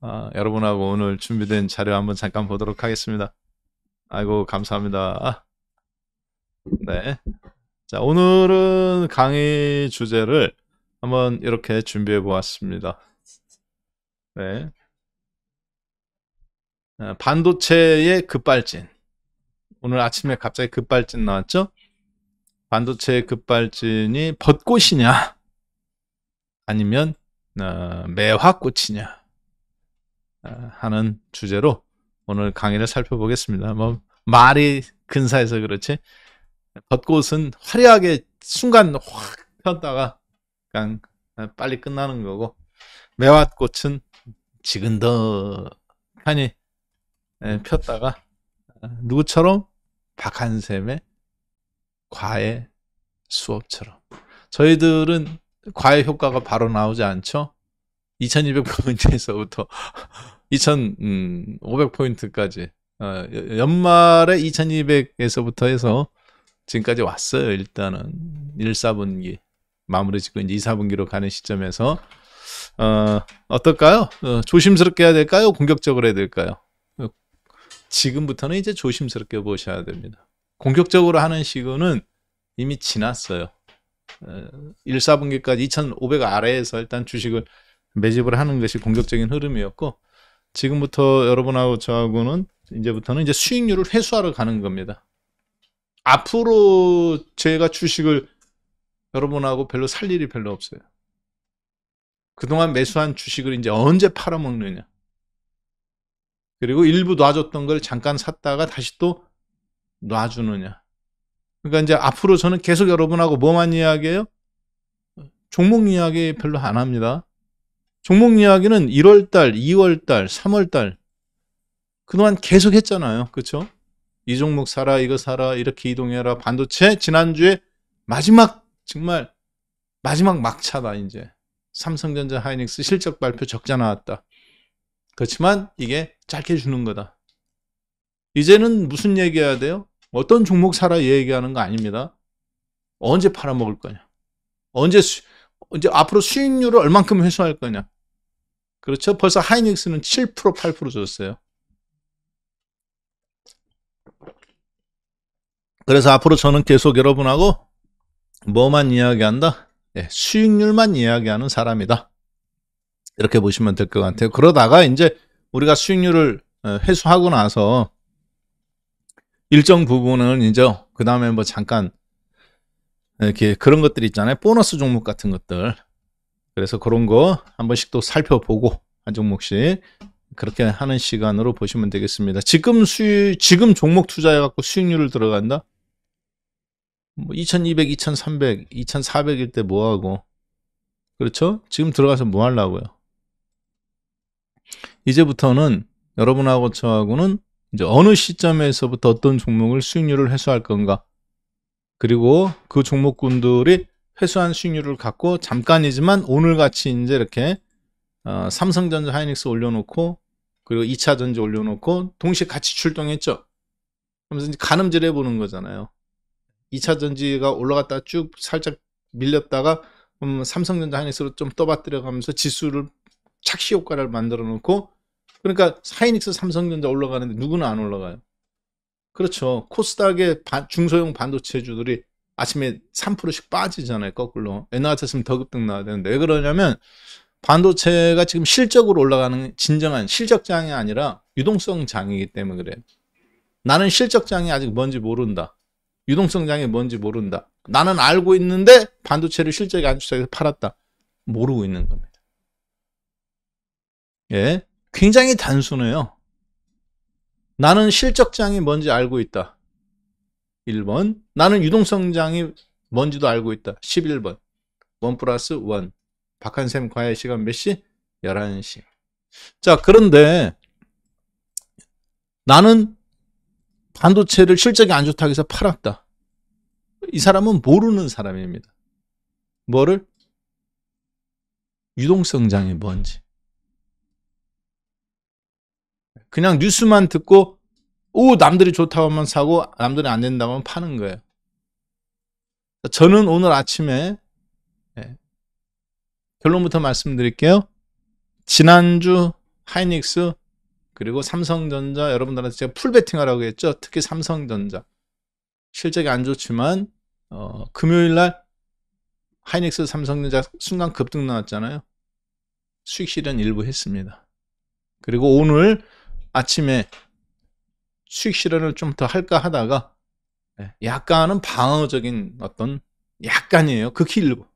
여러분하고 오늘 준비된 자료 한번 잠깐 보도록 하겠습니다. 아이고, 감사합니다. 네. 자, 오늘은 강의 주제를 한번 이렇게 준비해 보았습니다. 네. 반도체의 급발진. 오늘 아침에 갑자기 급발진 나왔죠? 반도체의 급발진이 벚꽃이냐? 아니면 매화꽃이냐? 하는 주제로 오늘 강의를 살펴보겠습니다. 뭐 말이 근사해서 그렇지 벚꽃은 화려하게 순간 확 폈다가 그냥 빨리 끝나는 거고, 매화꽃은 지근덕하니 폈다가 누구처럼 박한샘의 과외 수업처럼. 저희들은 과외 효과가 바로 나오지 않죠. 2200포인트에서부터 2500포인트까지 연말에 2200에서부터 해서 지금까지 왔어요. 일단은 1, 4분기 마무리 짓고 이제 2, 4분기로 가는 시점에서 어떨까요? 조심스럽게 해야 될까요? 공격적으로 해야 될까요? 지금부터는 이제 조심스럽게 보셔야 됩니다. 공격적으로 하는 시기는 이미 지났어요. 1, 4분기까지 2500 아래에서 일단 주식을 매집을 하는 것이 공격적인 흐름이었고, 지금부터 여러분하고 저하고는 이제부터는 이제 수익률을 회수하러 가는 겁니다. 앞으로 제가 주식을 여러분하고 별로 살 일이 별로 없어요. 그동안 매수한 주식을 이제 언제 팔아먹느냐. 그리고 일부 놔줬던 걸 잠깐 샀다가 다시 또 놔주느냐. 그러니까 이제 앞으로 저는 계속 여러분하고 뭐만 이야기해요? 종목 이야기 별로 안 합니다. 종목 이야기는 1월달, 2월달, 3월달 그동안 계속 했잖아요. 그렇죠? 이 종목 사라, 이거 사라, 이렇게 이동해라. 반도체 지난주에 마지막, 정말 마지막 막차다. 이제 삼성전자, 하이닉스 실적 발표 적자 나왔다. 그렇지만 이게 짧게 주는 거다. 이제는 무슨 얘기해야 돼요? 어떤 종목 사라 얘기하는 거 아닙니다. 언제 팔아먹을 거냐, 언제 이제 앞으로 수익률을 얼만큼 회수할 거냐. 그렇죠? 벌써 하이닉스는 7%, 8% 줬어요. 그래서 앞으로 저는 계속 여러분하고 뭐만 이야기한다? 수익률만 이야기하는 사람이다. 이렇게 보시면 될 것 같아요. 그러다가 이제 우리가 수익률을 회수하고 나서 일정 부분은 이제 그 다음에 뭐 잠깐 이렇게 그런 것들 있잖아요. 보너스 종목 같은 것들. 그래서 그런 거 한 번씩 또 살펴보고 한 종목씩 그렇게 하는 시간으로 보시면 되겠습니다. 지금 종목 투자해갖고 수익률을 들어간다? 뭐 2200, 2300, 2400일 때 뭐하고. 그렇죠? 지금 들어가서 뭐 하려고요? 이제부터는 여러분하고 저하고는 이제 어느 시점에서부터 어떤 종목을 수익률을 회수할 건가. 그리고 그 종목군들이 회수한 수익률을 갖고 잠깐이지만 오늘같이 이제 이렇게 삼성전자, 하이닉스 올려놓고 그리고 2차 전지 올려놓고 동시에 같이 출동했죠. 그러면서 이제 가늠질 해보는 거잖아요. 2차 전지가 올라갔다가 쭉 살짝 밀렸다가 삼성전자, 하이닉스로 좀 떠받들여 가면서 지수를 착시 효과를 만들어 놓고, 그러니까 하이닉스, 삼성전자 올라가는데 누구는 안 올라가요. 그렇죠. 코스닥의 중소형 반도체주들이 아침에 3%씩 빠지잖아요. 거꾸로. 옛날 같았으면 더 급등 나와야 되는데. 왜 그러냐면 반도체가 지금 실적으로 올라가는 진정한 실적장이 아니라 유동성 장이기 때문에 그래요. 나는 실적장이 아직 뭔지 모른다. 유동성장이 뭔지 모른다. 나는 알고 있는데 반도체를 실적이 안 좋다고 해서 팔았다. 모르고 있는 겁니다. 예, 굉장히 단순해요. 나는 실적장이 뭔지 알고 있다. 1번. 나는 유동성장이 뭔지도 알고 있다. 11번. 1 플러스 1. 박한샘 과외 시간 몇 시? 11시. 자, 그런데 나는 반도체를 실적이 안 좋다고 해서 팔았다. 이 사람은 모르는 사람입니다. 뭐를? 유동성장이 뭔지. 그냥 뉴스만 듣고 남들이 좋다고 하면 사고 남들이 안 된다고 하면 파는 거예요. 저는 오늘 아침에 결론부터 말씀드릴게요. 지난주 하이닉스, 그리고 삼성전자, 여러분들한테 제가 풀베팅하라고 했죠. 특히 삼성전자. 실적이 안 좋지만 금요일날 하이닉스, 삼성전자 순간 급등 나왔잖아요. 수익 실현 일부 했습니다. 그리고 오늘 아침에 수익 실현을 좀 더 할까 하다가 약간은 방어적인 어떤 약간이에요. 극히 일부.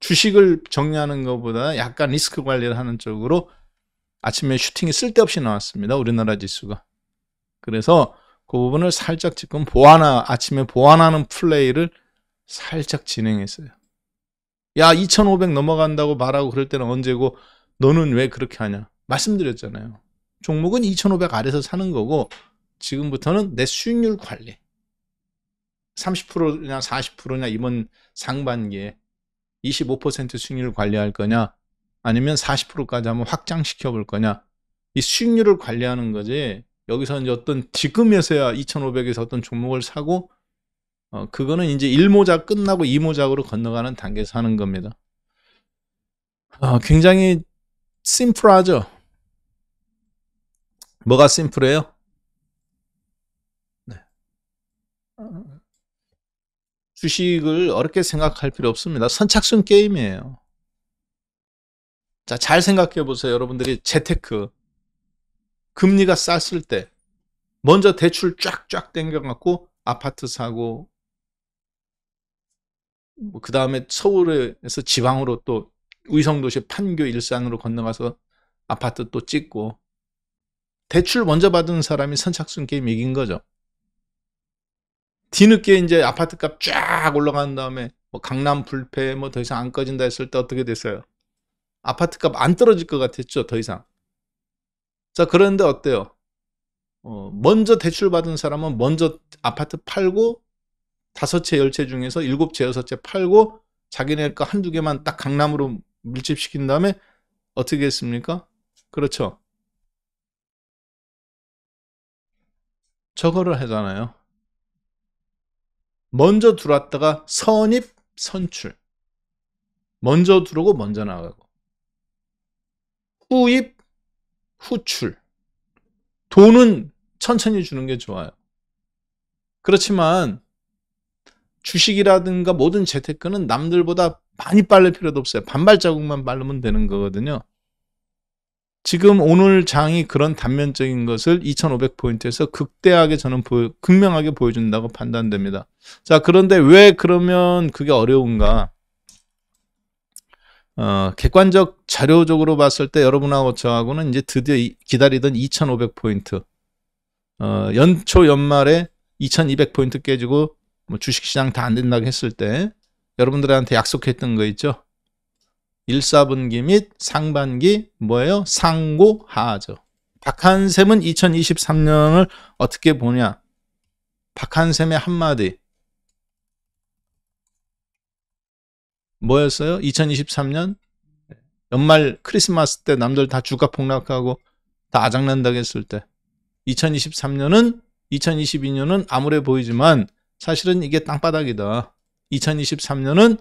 주식을 정리하는 것보다 약간 리스크 관리를 하는 쪽으로 아침에 슈팅이 쓸데없이 나왔습니다. 우리나라 지수가. 그래서 그 부분을 살짝 지금 아침에 보완하는 플레이를 살짝 진행했어요. 야, 2500 넘어간다고 말하고 그럴 때는 언제고 너는 왜 그렇게 하냐. 말씀드렸잖아요. 종목은 2500 아래서 사는 거고 지금부터는 내 수익률 관리. 30%냐 40%냐 이번 상반기에 25% 수익률 관리할 거냐 아니면 40%까지 한번 확장시켜 볼 거냐. 이 수익률을 관리하는 거지. 여기서 이제 어떤 지금에서야 2500에서 어떤 종목을 사고 그거는 이제 1모작 끝나고 2모작으로 건너가는 단계에서 하는 겁니다. 굉장히 심플하죠. 뭐가 심플해요? 네. 주식을 어렵게 생각할 필요 없습니다. 선착순 게임이에요. 자, 잘 생각해 보세요. 여러분들이 재테크 금리가 쌌을 때 먼저 대출 쫙쫙 땡겨갖고 아파트 사고 그 다음에 서울에서 지방으로 또 위성도시 판교 일산으로 건너가서 아파트 또 찍고 대출 먼저 받은 사람이 선착순 게임 이긴 거죠. 뒤늦게 이제 아파트값 쫙 올라간 다음에 뭐 강남 불패 뭐 더 이상 안 꺼진다 했을 때 어떻게 됐어요? 아파트값 안 떨어질 것 같았죠, 더 이상. 자, 그런데 어때요? 먼저 대출 받은 사람은 먼저 아파트 팔고 5채 10채 중에서 7채 6채 팔고 자기네 거 한두 개만 딱 강남으로 밀집시킨 다음에 어떻게 했습니까? 그렇죠. 저거를 하잖아요. 먼저 들어왔다가 선입 선출. 먼저 들어오고 먼저 나가고. 후입 후출. 돈은 천천히 주는 게 좋아요. 그렇지만 주식이라든가 모든 재테크는 남들보다 많이 빠를 필요도 없어요. 반발자국만 빠르면 되는 거거든요. 지금 오늘 장이 그런 단면적인 것을 2500포인트에서 극대하게 저는 극명하게 보여준다고 판단됩니다. 자, 그런데 왜 그러면 그게 어려운가? 객관적 자료적으로 봤을 때 여러분하고 저하고는 이제 드디어 기다리던 2500포인트 연초 연말에 2200포인트 깨지고 뭐 주식시장 다 안 된다고 했을 때 여러분들한테 약속했던 거 있죠. 1사분기 및 상반기 뭐예요? 상고하죠. 박한샘은 2023년을 어떻게 보냐? 박한샘의 한마디 뭐였어요? 2023년 연말 크리스마스 때 남들 다 주가 폭락하고 다 아작난다고 했을 때 2023년은 2022년은 암울해 보이지만 사실은 이게 땅바닥이다. 2023년은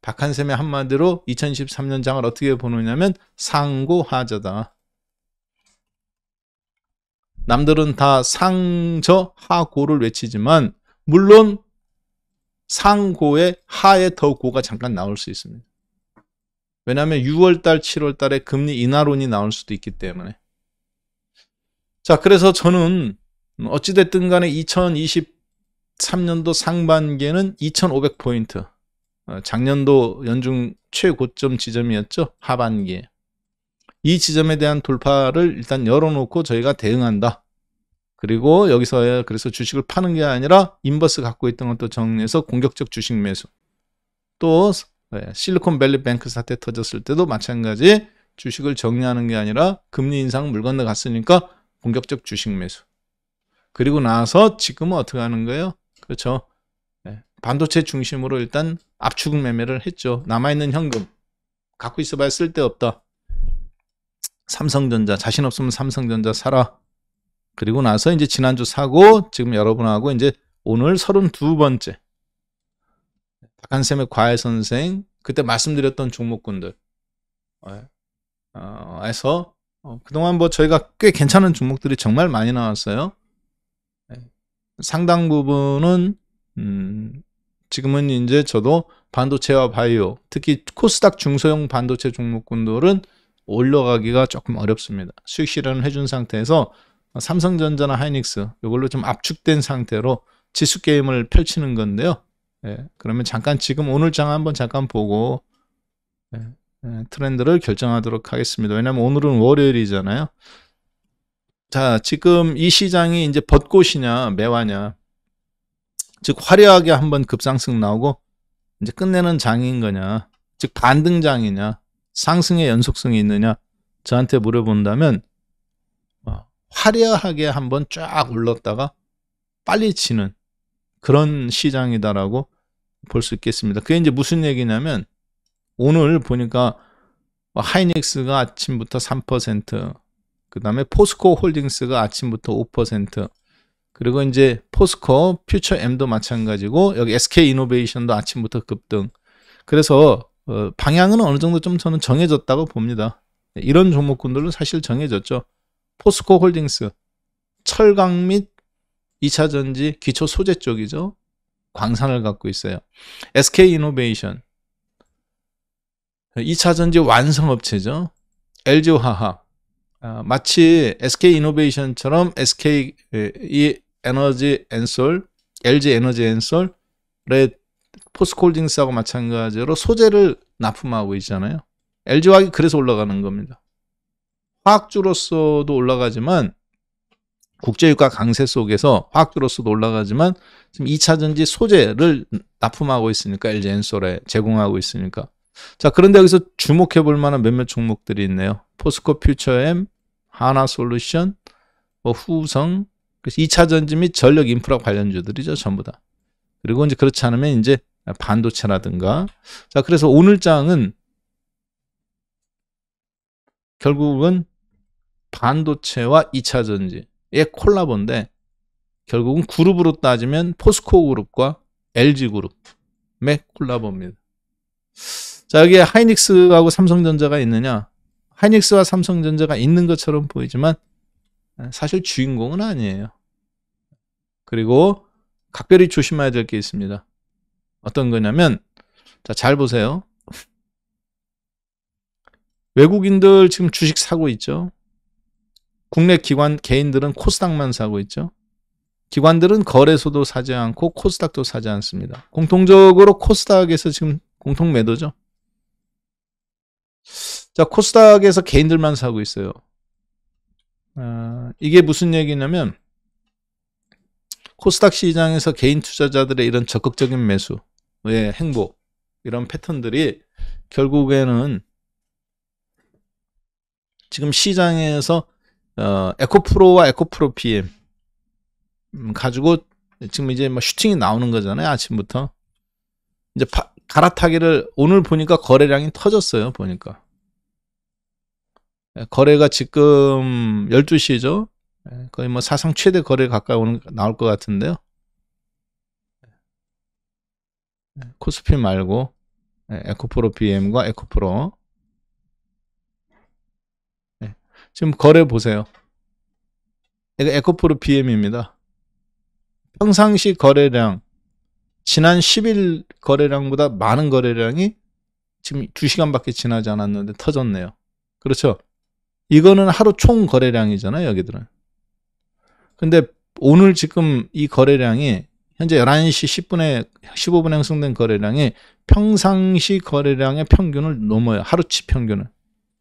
박한샘의 한마디로 2023년 장을 어떻게 보느냐면 상고하저다. 남들은 다 상저하고를 외치지만 물론 상고의 하에 더 고가 잠깐 나올 수 있습니다. 왜냐하면 6월달, 7월달에 금리 인하론이 나올 수도 있기 때문에. 자, 그래서 저는 어찌됐든 간에 2023년도 상반기에는 2500포인트. 작년도 연중 최고점 지점이었죠. 하반기에. 이 지점에 대한 돌파를 일단 열어놓고 저희가 대응한다. 그리고 여기서 그래서 주식을 파는 게 아니라 인버스 갖고 있던 것도 정리해서 공격적 주식 매수. 또 실리콘밸리 뱅크 사태 터졌을 때도 마찬가지 주식을 정리하는 게 아니라 금리 인상 물 건너갔으니까 공격적 주식 매수. 그리고 나서 지금은 어떻게 하는 거예요? 그렇죠. 반도체 중심으로 일단 압축 매매를 했죠. 남아있는 현금 갖고 있어봐야 쓸데없다. 삼성전자 자신 없으면 삼성전자 사라. 그리고 나서 이제 지난주 사고 지금 여러분하고 이제 오늘 32번째 박한샘의 과외 선생 그때 말씀드렸던 종목군들 에서 그동안 뭐 저희가 꽤 괜찮은 종목들이 정말 많이 나왔어요. 상당 부분은 지금은 이제 저도 반도체와 바이오, 특히 코스닥 중소형 반도체 종목군들은 올라가기가 조금 어렵습니다. 수익 실현을 해준 상태에서 삼성전자나 하이닉스 이걸로 좀 압축된 상태로 지수 게임을 펼치는 건데요. 그러면 잠깐 지금 오늘 장 한번 잠깐 보고 트렌드를 결정하도록 하겠습니다. 왜냐하면 오늘은 월요일이잖아요. 자, 지금 이 시장이 이제 벚꽃이냐 매화냐, 즉 화려하게 한번 급상승 나오고 이제 끝내는 장인 거냐, 즉 반등장이냐, 상승의 연속성이 있느냐, 저한테 물어본다면 화려하게 한번 쫙 올랐다가 빨리 치는 그런 시장이다라고 볼 수 있겠습니다. 그게 이제 무슨 얘기냐면 오늘 보니까 하이닉스가 아침부터 3%, 그 다음에 포스코 홀딩스가 아침부터 5%, 그리고 이제 포스코 퓨처 M도 마찬가지고 여기 SK 이노베이션도 아침부터 급등. 그래서 방향은 어느 정도 좀 저는 정해졌다고 봅니다. 이런 종목군들은 사실 정해졌죠. 포스코 홀딩스, 철강 및 2차 전지 기초 소재 쪽이죠. 광산을 갖고 있어요. SK 이노베이션, 2차 전지 완성업체죠. LG화학, 마치 SK 이노베이션처럼 SK 에너지 앤솔, LG 에너지 앤솔의 포스코 홀딩스하고 마찬가지로 소재를 납품하고 있잖아요. LG화학이 그래서 올라가는 겁니다. 화학주로서도 올라가지만 국제유가 강세 속에서 화학주로서도 올라가지만 지금 2차 전지 소재를 납품하고 있으니까 LG 앤솔에 제공하고 있으니까. 자, 그런데 여기서 주목해 볼 만한 몇몇 종목들이 있네요. 포스코 퓨처엠, 하나솔루션, 후성, 그래서 2차 전지 및 전력 인프라 관련주들이죠, 전부 다. 그리고 이제 그렇지 않으면 이제 반도체라든가. 자, 그래서 오늘 장은 결국은 반도체와 2차 전지의 콜라보인데 결국은 그룹으로 따지면 포스코 그룹과 LG 그룹의 콜라보입니다. 자, 여기에 하이닉스하고 삼성전자가 있느냐? 하이닉스와 삼성전자가 있는 것처럼 보이지만 사실 주인공은 아니에요. 그리고 각별히 조심해야 될 게 있습니다. 어떤 거냐면, 자, 잘 보세요. 외국인들 지금 주식 사고 있죠. 국내 기관, 개인들은 코스닥만 사고 있죠. 기관들은 거래소도 사지 않고 코스닥도 사지 않습니다. 공통적으로 코스닥에서 지금 공통 매도죠. 자, 코스닥에서 개인들만 사고 있어요. 이게 무슨 얘기냐면 코스닥 시장에서 개인 투자자들의 이런 적극적인 매수의 행보, 이런 패턴들이 결국에는 지금 시장에서 에코프로와 에코프로 PM 가지고 지금 이제 뭐 슈팅이 나오는 거잖아요. 아침부터 이제 갈아타기를 오늘 보니까 거래량이 터졌어요. 보니까 거래가 지금 12시죠. 거의 뭐 사상 최대 거래 가까이 나올 것 같은데요. 코스피 말고 에코프로 BM과 에코프로. 지금 거래 보세요. 이거 에코프로 BM입니다. 평상시 거래량, 지난 10일 거래량보다 많은 거래량이 지금 2시간밖에 지나지 않았는데 터졌네요. 그렇죠? 이거는 하루 총 거래량이잖아요, 여기들은. 근데 오늘 지금 이 거래량이 현재 11시 10분에 15분에 형성된 거래량이 평상시 거래량의 평균을 넘어요. 하루치 평균을.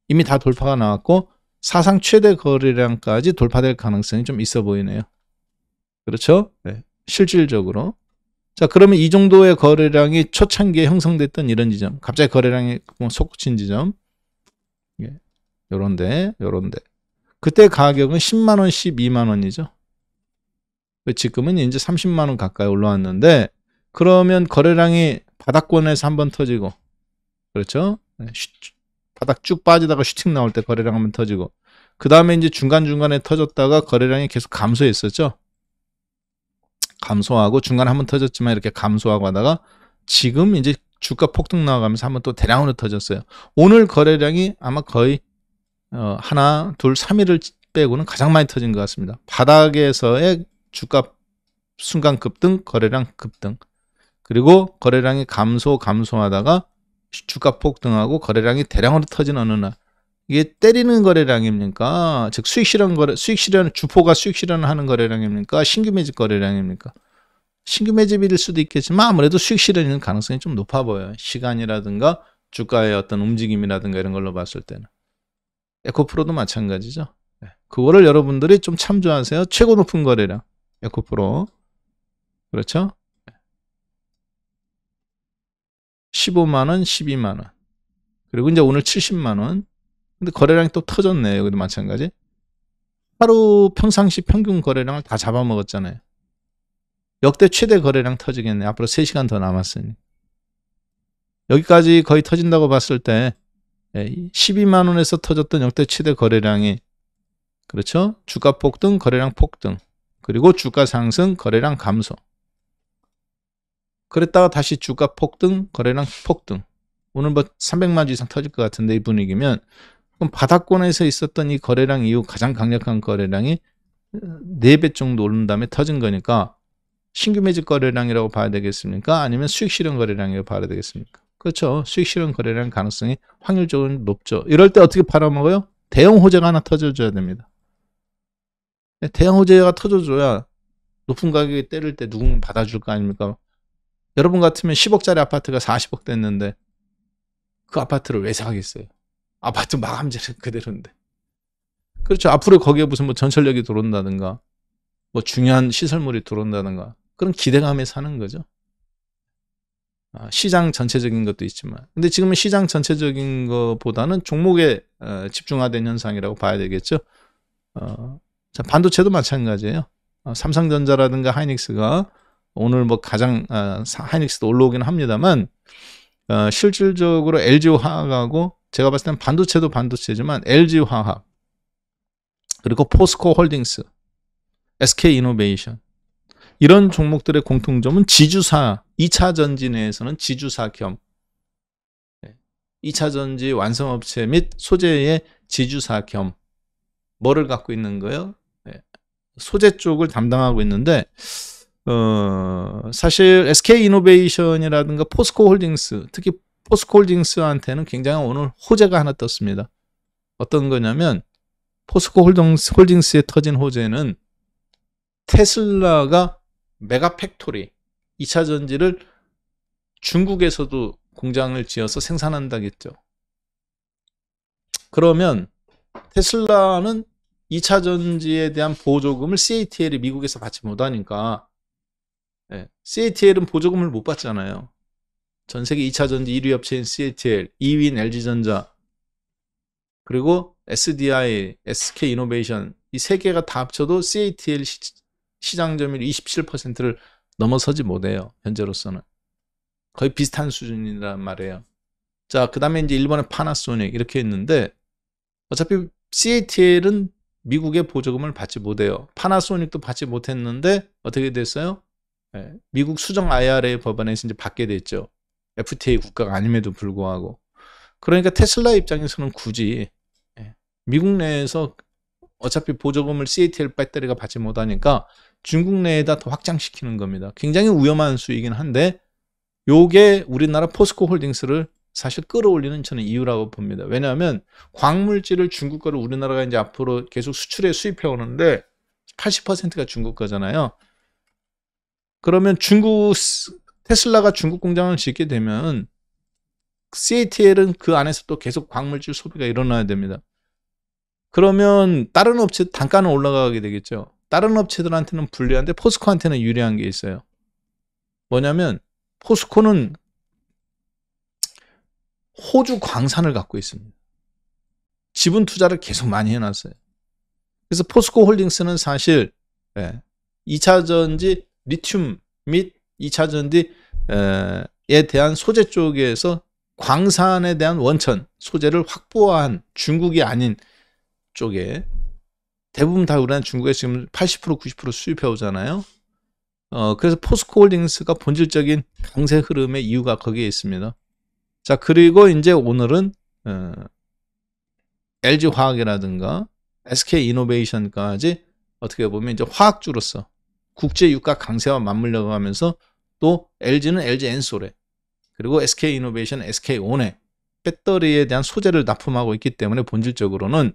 이미 다 돌파가 나왔고 사상 최대 거래량까지 돌파될 가능성이 좀 있어 보이네요. 그렇죠? 네. 실질적으로. 자, 그러면 이 정도의 거래량이 초창기에 형성됐던 이런 지점, 갑자기 거래량이 솟구친 지점, 요런데. 그때 가격은 10만원, 12만원이죠. 지금은 이제 30만원 가까이 올라왔는데, 그러면 거래량이 바닥권에서 한번 터지고, 그렇죠? 바닥 쭉 빠지다가 슈팅 나올 때 거래량 한번 터지고, 그 다음에 이제 중간중간에 터졌다가 거래량이 계속 감소했었죠. 감소하고 중간에 한번 터졌지만 이렇게 감소하고 하다가 지금 이제 주가 폭등 나가면서 한번 또 대량으로 터졌어요. 오늘 거래량이 아마 거의 하나, 둘, 3일을 빼고는 가장 많이 터진 것 같습니다. 바닥에서의 주가 순간 급등, 거래량 급등. 그리고 거래량이 감소하다가 주가 폭등하고 거래량이 대량으로 터진 어느 날. 이게 때리는 거래량입니까? 즉 수익 실현 주포가 수익 실현하는 거래량입니까? 신규 매집 거래량입니까? 신규 매집일 수도 있겠지만 아무래도 수익 실현일 가능성이 좀 높아 보여요. 시간이라든가 주가의 어떤 움직임이라든가 이런 걸로 봤을 때는. 에코프로도 마찬가지죠. 그거를 여러분들이 좀 참조하세요. 최고 높은 거래량 에코프로. 그렇죠? 15만원, 12만원. 그리고 이제 오늘 70만원. 근데 거래량이 또 터졌네. 여기도 마찬가지. 하루 평상시 평균 거래량을 다 잡아먹었잖아요. 역대 최대 거래량 터지겠네. 앞으로 3시간 더 남았으니. 여기까지 거의 터진다고 봤을 때 12만원에서 터졌던 역대 최대 거래량이, 그렇죠? 주가 폭등, 거래량 폭등. 그리고 주가 상승, 거래량 감소. 그랬다가 다시 주가 폭등, 거래량 폭등. 오늘 뭐 300만 주 이상 터질 것 같은데 이 분위기면, 그럼 바닥권에서 있었던 이 거래량 이후 가장 강력한 거래량이 4배 정도 오른 다음에 터진 거니까 신규 매집 거래량이라고 봐야 되겠습니까? 아니면 수익 실현 거래량이라고 봐야 되겠습니까? 그렇죠. 수익 실현 거래량 가능성이 확률적으로 높죠. 이럴 때 어떻게 팔아먹어요? 대형 호재가 하나 터져줘야 됩니다. 대형 호재가 터져줘야 높은 가격에 때릴 때 누군가 받아줄 거 아닙니까? 여러분 같으면 10억짜리 아파트가 40억 됐는데 그 아파트를 왜 사겠어요? 아파트 마감재는 그대로인데. 그렇죠. 앞으로 거기에 무슨 뭐 전철역이 들어온다든가 뭐 중요한 시설물이 들어온다든가 그런 기대감에 사는 거죠. 시장 전체적인 것도 있지만. 근데 지금은 시장 전체적인 것보다는 종목에 집중화된 현상이라고 봐야 되겠죠. 자, 반도체도 마찬가지예요. 삼성전자라든가 하이닉스가 오늘 뭐 가장 하이닉스도 올라오긴 합니다만 실질적으로 LG화학하고 제가 봤을 때는 반도체도 반도체지만 LG화학 그리고 포스코홀딩스, SK이노베이션 이런 종목들의 공통점은 지주사, 2차 전지 내에서는 지주사 겸 2차 전지 완성업체 및 소재의 지주사 겸 뭐를 갖고 있는 거예요? 소재 쪽을 담당하고 있는데 사실 SK이노베이션이라든가 포스코홀딩스, 특히 포스코홀딩스한테는 굉장히 오늘 호재가 하나 떴습니다. 어떤 거냐면 포스코홀딩스에 터진 호재는 테슬라가 메가팩토리 2차 전지를 중국에서도 공장을 지어서 생산한다겠죠. 그러면 테슬라는 2차 전지에 대한 보조금을 CATL이 미국에서 받지 못하니까 CATL은 보조금을 못 받잖아요. 전 세계 2차 전지 1위 업체인 CATL, 2위인 LG전자, 그리고 SDI, SK이노베이션 이 세 개가 다 합쳐도 CATL 시장 점유율 27%를 넘어서지 못해요. 현재로서는. 거의 비슷한 수준이란 말이에요. 자, 그 다음에 이제 일본의 파나소닉 이렇게 있는데 어차피 CATL은 미국의 보조금을 받지 못해요. 파나소닉도 받지 못했는데 어떻게 됐어요? 미국 수정 IRA 법안에서 이제 받게 됐죠. FTA 국가가 아님에도 불구하고. 그러니까 테슬라 입장에서는 굳이 미국 내에서 어차피 보조금을 CATL 배터리가 받지 못하니까 중국 내에다 더 확장시키는 겁니다. 굉장히 위험한 수이긴 한데 요게 우리나라 포스코홀딩스를 사실 끌어올리는 저는 이유라고 봅니다. 왜냐하면 광물질을 중국 거를 우리나라가 이제 앞으로 계속 수출해 수입해 오는데 80%가 중국 거잖아요. 그러면 테슬라가 중국 공장을 짓게 되면 CATL은 그 안에서 또 계속 광물질 소비가 일어나야 됩니다. 그러면 다른 업체 단가는 올라가게 되겠죠. 다른 업체들한테는 불리한데 포스코한테는 유리한 게 있어요. 뭐냐면 포스코는 호주 광산을 갖고 있습니다. 지분 투자를 계속 많이 해놨어요. 그래서 포스코 홀딩스는 사실 2차 전지 리튬 및 2차 전지에 대한 소재 쪽에서 광산에 대한 원천, 소재를 확보한 중국이 아닌 쪽에 대부분 다 우리나라 중국에 지금 80% 90% 수입해 오잖아요. 그래서 포스코 홀딩스가 본질적인 강세 흐름의 이유가 거기에 있습니다. 자, 그리고 이제 오늘은 LG화학이라든가 SK이노베이션까지 어떻게 보면 이제 화학주로서 국제 유가 강세와 맞물려 가면서 또 LG는 LG 엔솔에 그리고 SK이노베이션 SK온에 배터리에 대한 소재를 납품하고 있기 때문에 본질적으로는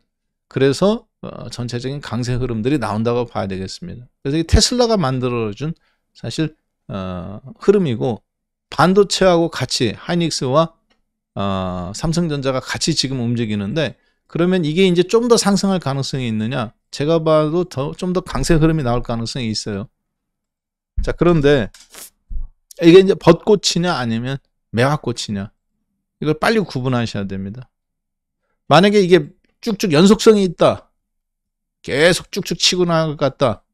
그래서 전체적인 강세 흐름들이 나온다고 봐야 되겠습니다. 그래서 이 테슬라가 만들어준 사실 흐름이고 반도체하고 같이 하이닉스와 삼성전자가 같이 지금 움직이는데 그러면 이게 이제 좀 더 상승할 가능성이 있느냐? 제가 봐도 좀 더 강세 흐름이 나올 가능성이 있어요. 자, 그런데 이게 이제 벚꽃이냐 아니면 매화꽃이냐? 이걸 빨리 구분하셔야 됩니다. 만약에 이게 쭉쭉 연속성이 있다. 계속 쭉쭉 치고 나갈 것 같다.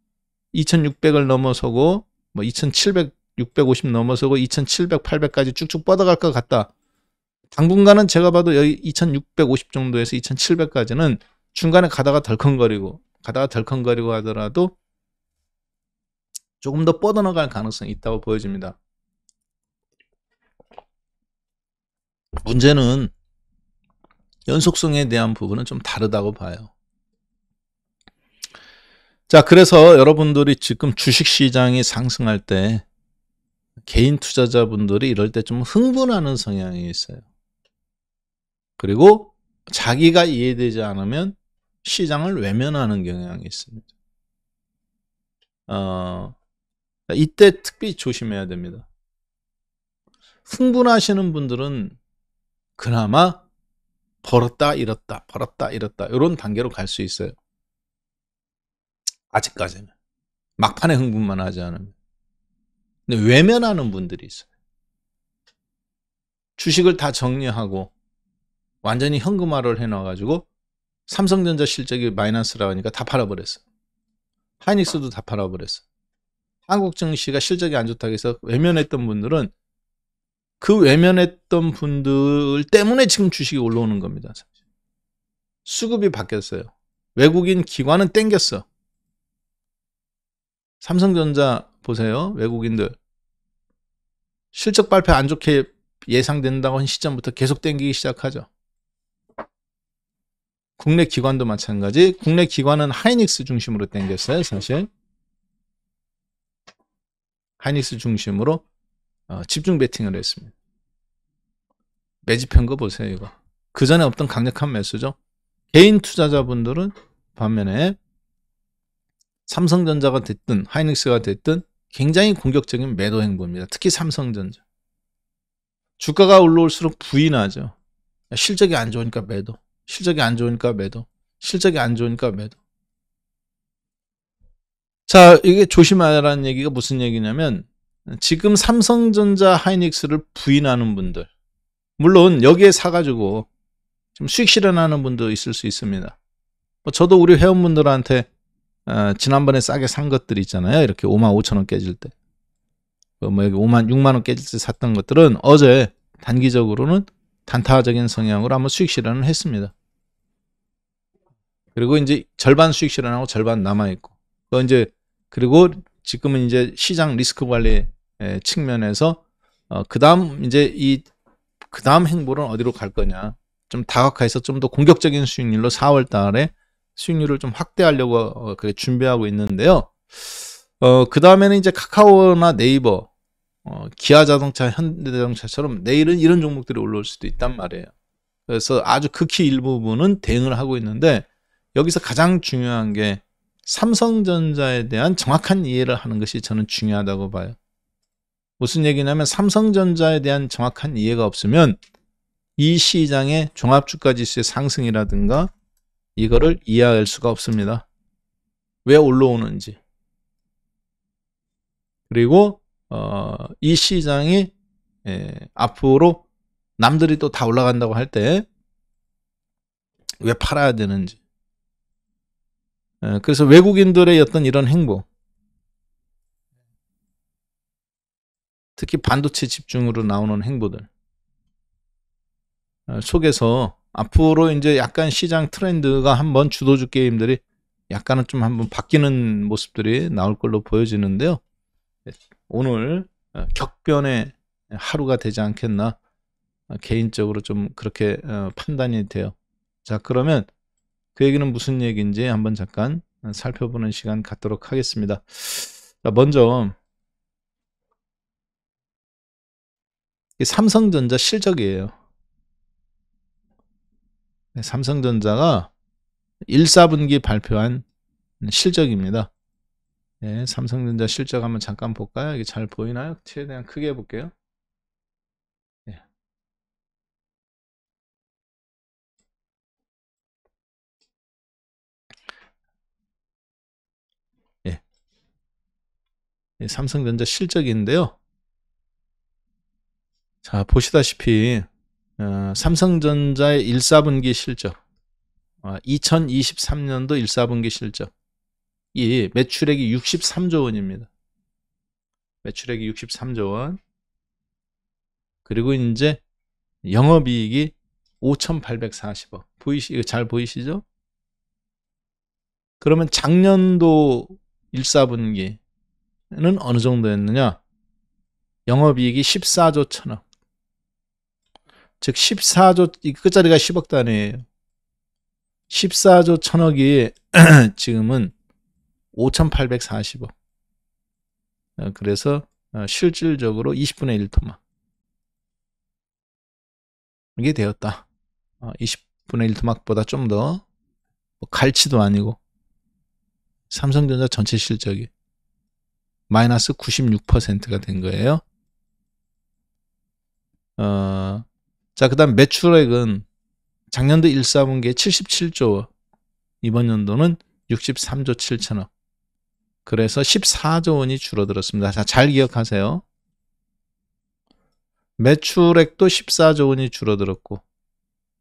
2600을 넘어서고 뭐 2700, 650 넘어서고 2700, 800까지 쭉쭉 뻗어갈 것 같다. 당분간은 제가 봐도 여기 2650 정도에서 2700까지는 중간에 가다가 덜컹거리고 하더라도 조금 더 뻗어나갈 가능성이 있다고 보여집니다. 문제는 연속성에 대한 부분은 좀 다르다고 봐요. 자, 그래서 여러분들이 지금 주식시장이 상승할 때 개인 투자자분들이 이럴 때 좀 흥분하는 성향이 있어요. 그리고 자기가 이해되지 않으면 시장을 외면하는 경향이 있습니다. 이때 특히 조심해야 됩니다. 흥분하시는 분들은 그나마 벌었다 잃었다 이런 단계로 갈 수 있어요. 아직까지는. 막판에 흥분만 하지 않으면. 근데 외면하는 분들이 있어요. 주식을 다 정리하고 완전히 현금화를 해놔가지고 삼성전자 실적이 마이너스라 하니까 다 팔아버렸어. 하이닉스도 다 팔아버렸어. 한국 증시가 실적이 안 좋다고 해서 외면했던 분들은 그 외면했던 분들 때문에 지금 주식이 올라오는 겁니다. 사실. 수급이 바뀌었어요. 외국인 기관은 땡겼어. 삼성전자 보세요. 외국인들. 실적 발표 안 좋게 예상된다고 한 시점부터 계속 땡기기 시작하죠. 국내 기관도 마찬가지. 국내 기관은 하이닉스 중심으로 땡겼어요. 사실. 하이닉스 중심으로 집중 베팅을 했습니다. 매집한 거 보세요. 이거. 그 전에 없던 강력한 매수죠. 개인 투자자분들은 반면에 삼성전자가 됐든 하이닉스가 됐든 굉장히 공격적인 매도 행보입니다. 특히 삼성전자. 주가가 올라올수록 부인하죠. 실적이 안 좋으니까 매도. 실적이 안 좋으니까 매도. 실적이 안 좋으니까 매도. 자, 이게 조심하라는 얘기가 무슨 얘기냐면 지금 삼성전자 하이닉스를 부인하는 분들 물론 여기에 사가지고 좀 수익 실현하는 분도 있을 수 있습니다. 저도 우리 회원분들한테 지난번에 싸게 산 것들 있잖아요. 이렇게 55,000원 깨질 때. 뭐 여기 6만원 깨질 때 샀던 것들은 어제 단기적으로는 단타적인 성향으로 한번 수익 실현을 했습니다. 그리고 이제 절반 수익 실현하고 절반 남아있고. 그리고 지금은 이제 시장 리스크 관리 측면에서 그 다음 행보는 어디로 갈 거냐. 좀 다각화해서 좀 더 공격적인 수익률로 4월 달에 수익률을 좀 확대하려고 준비하고 있는데요. 그 다음에는 이제 카카오나 네이버, 기아자동차, 현대자동차처럼 내일은 이런 종목들이 올라올 수도 있단 말이에요. 그래서 아주 극히 일부분은 대응을 하고 있는데 여기서 가장 중요한 게 삼성전자에 대한 정확한 이해를 하는 것이 저는 중요하다고 봐요. 무슨 얘기냐면 삼성전자에 대한 정확한 이해가 없으면 이 시장의 종합주가지수의 상승이라든가 이거를 이해할 수가 없습니다. 왜 올라오는지. 그리고 이 시장이 앞으로 남들이 또 다 올라간다고 할 때 왜 팔아야 되는지. 그래서 외국인들의 어떤 이런 행보, 특히 반도체 집중으로 나오는 행보들 속에서 앞으로 이제 약간 시장 트렌드가 한번 주도주 게임들이 약간은 좀 한번 바뀌는 모습들이 나올 걸로 보여지는데요. 오늘 격변의 하루가 되지 않겠나 개인적으로 좀 그렇게 판단이 돼요. 자, 그러면 그 얘기는 무슨 얘기인지 한번 잠깐 살펴보는 시간 갖도록 하겠습니다. 자, 먼저 삼성전자 실적이에요. 삼성전자가 1, 4분기 발표한 실적입니다. 네, 삼성전자 실적 한번 잠깐 볼까요? 이게 잘 보이나요? 최대한 크게 해볼게요. 네. 네. 네, 삼성전자 실적인데요. 자, 보시다시피 삼성전자의 1, 4분기 실적, 2023년도 1, 4분기 실적, 이 매출액이 63조 원입니다. 매출액이 63조 원. 그리고 이제 영업이익이 5,840억. 잘 보이시죠? 그러면 작년도 1, 4분기는 어느 정도였느냐? 영업이익이 14조 1천억. 즉 14조, 이 끝자리가 10억 단위예요. 14조 1천억이 지금은 5,840억. 그래서 실질적으로 20분의 1 토막. 이게 되었다. 20분의 1 토막보다 좀 더 갈치도 아니고 삼성전자 전체 실적이 마이너스 96%가 된 거예요. 자, 그 다음 매출액은 작년도 1, 4분기에 77조, 이번 연도는 63조 7천억. 그래서 14조 원이 줄어들었습니다. 자, 잘 기억하세요. 매출액도 14조 원이 줄어들었고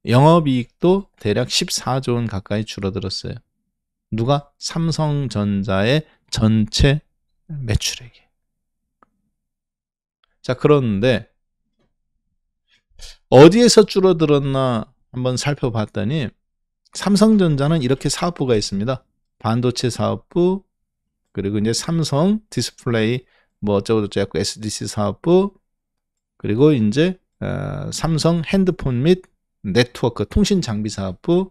영업이익도 대략 14조 원 가까이 줄어들었어요. 누가? 삼성전자의 전체 매출액이. 자, 그런데 어디에서 줄어들었나 한번 살펴봤더니 삼성전자는 이렇게 사업부가 있습니다. 반도체 사업부, 그리고 이제 삼성 디스플레이 뭐 어쩌고저쩌고 SDC 사업부, 그리고 이제 삼성 핸드폰 및 네트워크 통신 장비 사업부,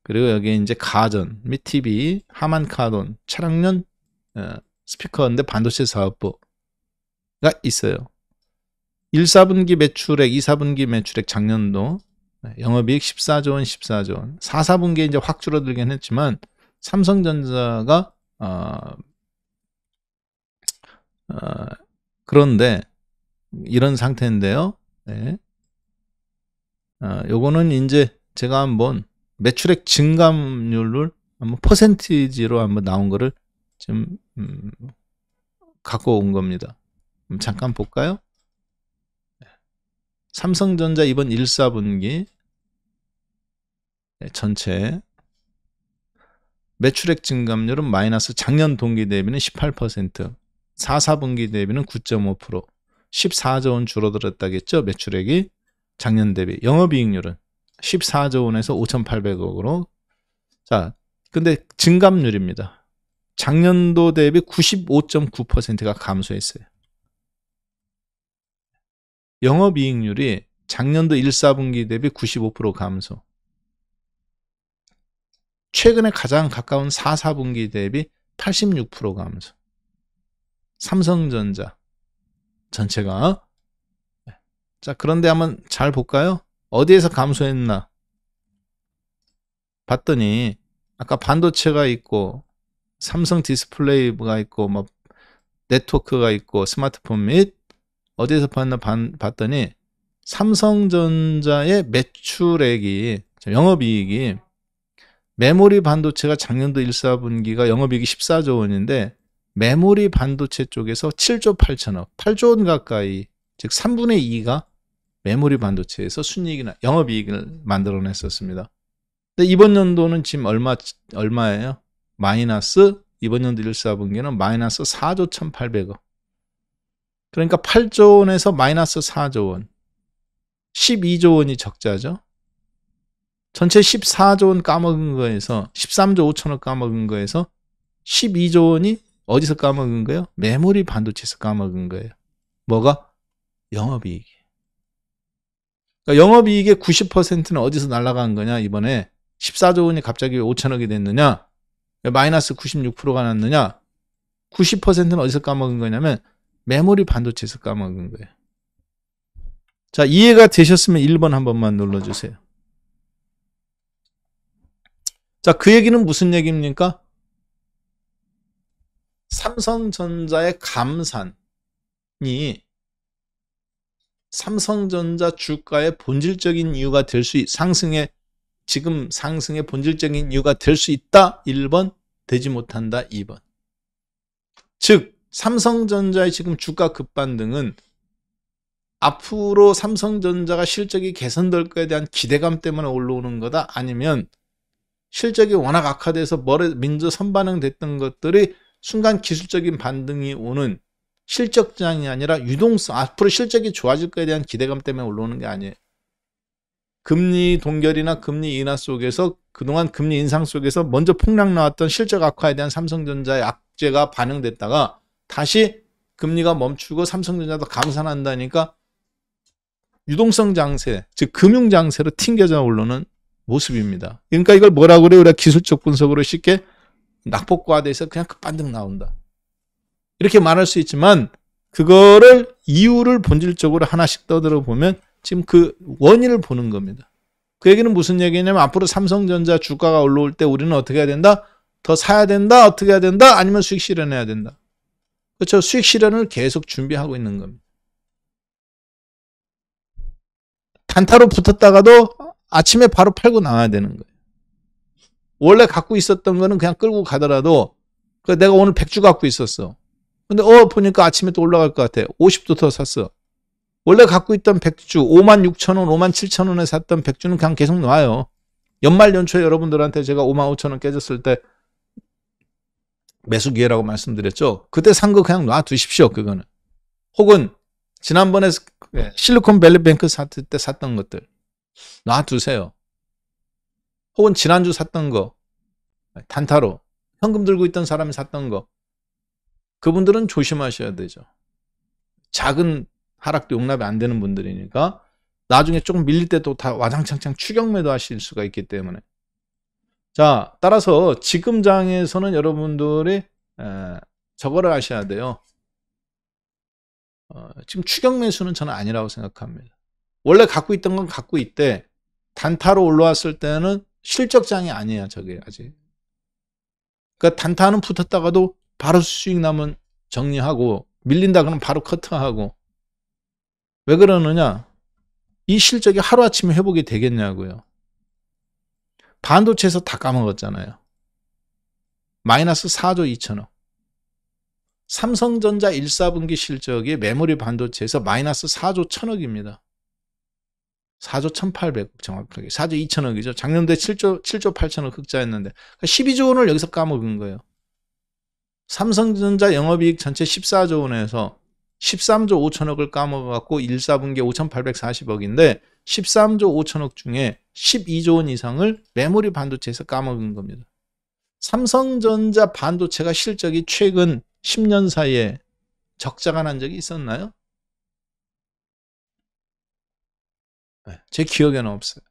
그리고 여기 이제 가전 및 TV, 하만 카돈, 차량용 스피커인데 반도체 사업부가 있어요. 1, 4분기 매출액, 2, 4분기 매출액 작년도 영업이익 14조 원, 14조 원. 4, 4분기에 이제 확 줄어들긴 했지만 삼성전자가 그런데 이런 상태인데요. 네. 요거는 이제 제가 한번 매출액 증감률을 한번 퍼센티지로 한번 나온 거를 좀 갖고 온 겁니다. 잠깐 볼까요? 삼성전자 이번 1, 4분기 전체 매출액 증감률은 마이너스, 작년 동기 대비는 18%, 4, 4분기 대비는 9.5%, 14조 원 줄어들었다겠죠? 매출액이 작년 대비. 영업이익률은 14조 원에서 5,800억으로. 자, 근데 증감률입니다. 작년도 대비 95.9%가 감소했어요. 영업이익률이 작년도 1, 4분기 대비 95% 감소. 최근에 가장 가까운 4, 4분기 대비 86% 감소. 삼성전자 전체가. 자, 그런데 한번 잘 볼까요? 어디에서 감소했나 봤더니 아까 반도체가 있고 삼성 디스플레이가 있고 뭐 네트워크가 있고 스마트폰 및 어디에서 봤더니 삼성전자의 매출액이, 영업이익이, 메모리 반도체가 작년도 1, 4분기가 영업이익이 14조 원인데 메모리 반도체 쪽에서 7조 8천억, 8조 원 가까이, 즉 3분의 2가 메모리 반도체에서 순이익이나 영업이익을 만들어냈었습니다. 근데 이번 연도는 지금 얼마예요? 마이너스, 이번 연도 1, 4분기는 마이너스 4조 1,800억. 그러니까 8조 원에서 마이너스 4조 원. 12조 원이 적자죠. 전체 14조 원 까먹은 거에서 13조 5천억 까먹은 거에서 12조 원이 어디서 까먹은 거예요? 메모리 반도체에서 까먹은 거예요. 뭐가? 영업이익이. 그러니까 영업이익의 90%는 어디서 날아간 거냐 이번에? 14조 원이 갑자기 5천억이 됐느냐? 왜 마이너스 96%가 났느냐? 90%는 어디서 까먹은 거냐면 메모리 반도체에서 까먹은 거예요. 자, 이해가 되셨으면 1번 한 번만 눌러주세요. 자, 그 얘기는 무슨 얘기입니까? 삼성전자의 감산이 삼성전자 주가의 본질적인 이유가 될 수, 지금 상승의 본질적인 이유가 될 수 있다. 1번, 되지 못한다. 2번. 즉, 삼성전자의 지금 주가 급반등은 앞으로 삼성전자가 실적이 개선될 거에 대한 기대감 때문에 올라오는 거다. 아니면 실적이 워낙 악화돼서 민저 선반영됐던 것들이 순간 기술적인 반등이 오는 실적장이 아니라 유동성, 앞으로 실적이 좋아질 거에 대한 기대감 때문에 올라오는 게 아니에요. 금리 동결이나 금리 인하 속에서 그동안 금리 인상 속에서 먼저 폭락 나왔던 실적 악화에 대한 삼성전자의 악재가 반영됐다가 다시 금리가 멈추고 삼성전자도 감산한다니까 유동성 장세, 즉 금융 장세로 튕겨져 올라오는 모습입니다. 그러니까 이걸 뭐라고 그래요? 우리가 기술적 분석으로 쉽게 낙폭과대해서 그냥 급반등 나온다. 이렇게 말할 수 있지만 그거를 이유를 본질적으로 하나씩 떠들어 보면 지금 그 원인을 보는 겁니다. 그 얘기는 무슨 얘기냐면 앞으로 삼성전자 주가가 올라올 때 우리는 어떻게 해야 된다? 더 사야 된다? 어떻게 해야 된다? 아니면 수익 실현해야 된다? 그렇죠. 수익 실현을 계속 준비하고 있는 겁니다. 단타로 붙었다가도 아침에 바로 팔고 나와야 되는 거예요. 원래 갖고 있었던 거는 그냥 끌고 가더라도 내가 오늘 100주 갖고 있었어. 근데 보니까 아침에 또 올라갈 것 같아. 50도 더 샀어. 원래 갖고 있던 100주 56,000원, 57,000원에 샀던 100주는 그냥 계속 놔요. 연말 연초에 여러분들한테 제가 55,000원 깨졌을 때 매수 기회라고 말씀드렸죠. 그때 산 거 그냥 놔두십시오. 그거는. 혹은 지난번에 실리콘밸리 뱅크 샀을 때 샀던 것들 놔두세요. 혹은 지난주 샀던 거 단타로 현금 들고 있던 사람이 샀던 거 그분들은 조심하셔야 되죠. 작은 하락도 용납이 안 되는 분들이니까 나중에 조금 밀릴 때도 다 와장창창 추격 매도 하실 수가 있기 때문에. 자, 따라서 지금 장에서는 여러분들이 저거를 하셔야 돼요. 지금 추격 매수는 저는 아니라고 생각합니다. 원래 갖고 있던 건 갖고 있대. 단타로 올라왔을 때는 실적장이 아니야, 저게 아직. 그러니까 단타는 붙었다가도 바로 수익 나면 정리하고 밀린다 그러면 바로 커트하고. 왜 그러느냐? 이 실적이 하루아침에 회복이 되겠냐고요. 반도체에서 다 까먹었잖아요. 마이너스 4조 2천억. 삼성전자 1, 4분기 실적이 메모리 반도체에서 마이너스 4조 1천억입니다. 4조 1,800억 정확하게. 4조 2천억이죠. 작년도에 7조 8천억 흑자였는데 12조 원을 여기서 까먹은 거예요. 삼성전자 영업이익 전체 14조 원에서 13조 5천억을 까먹어갖고 1, 4분기에 5,840억인데 13조 5천억 중에 12조 원 이상을 메모리 반도체에서 까먹은 겁니다. 삼성전자 반도체가 실적이 최근 10년 사이에 적자가 난 적이 있었나요? 제 기억에는 없어요.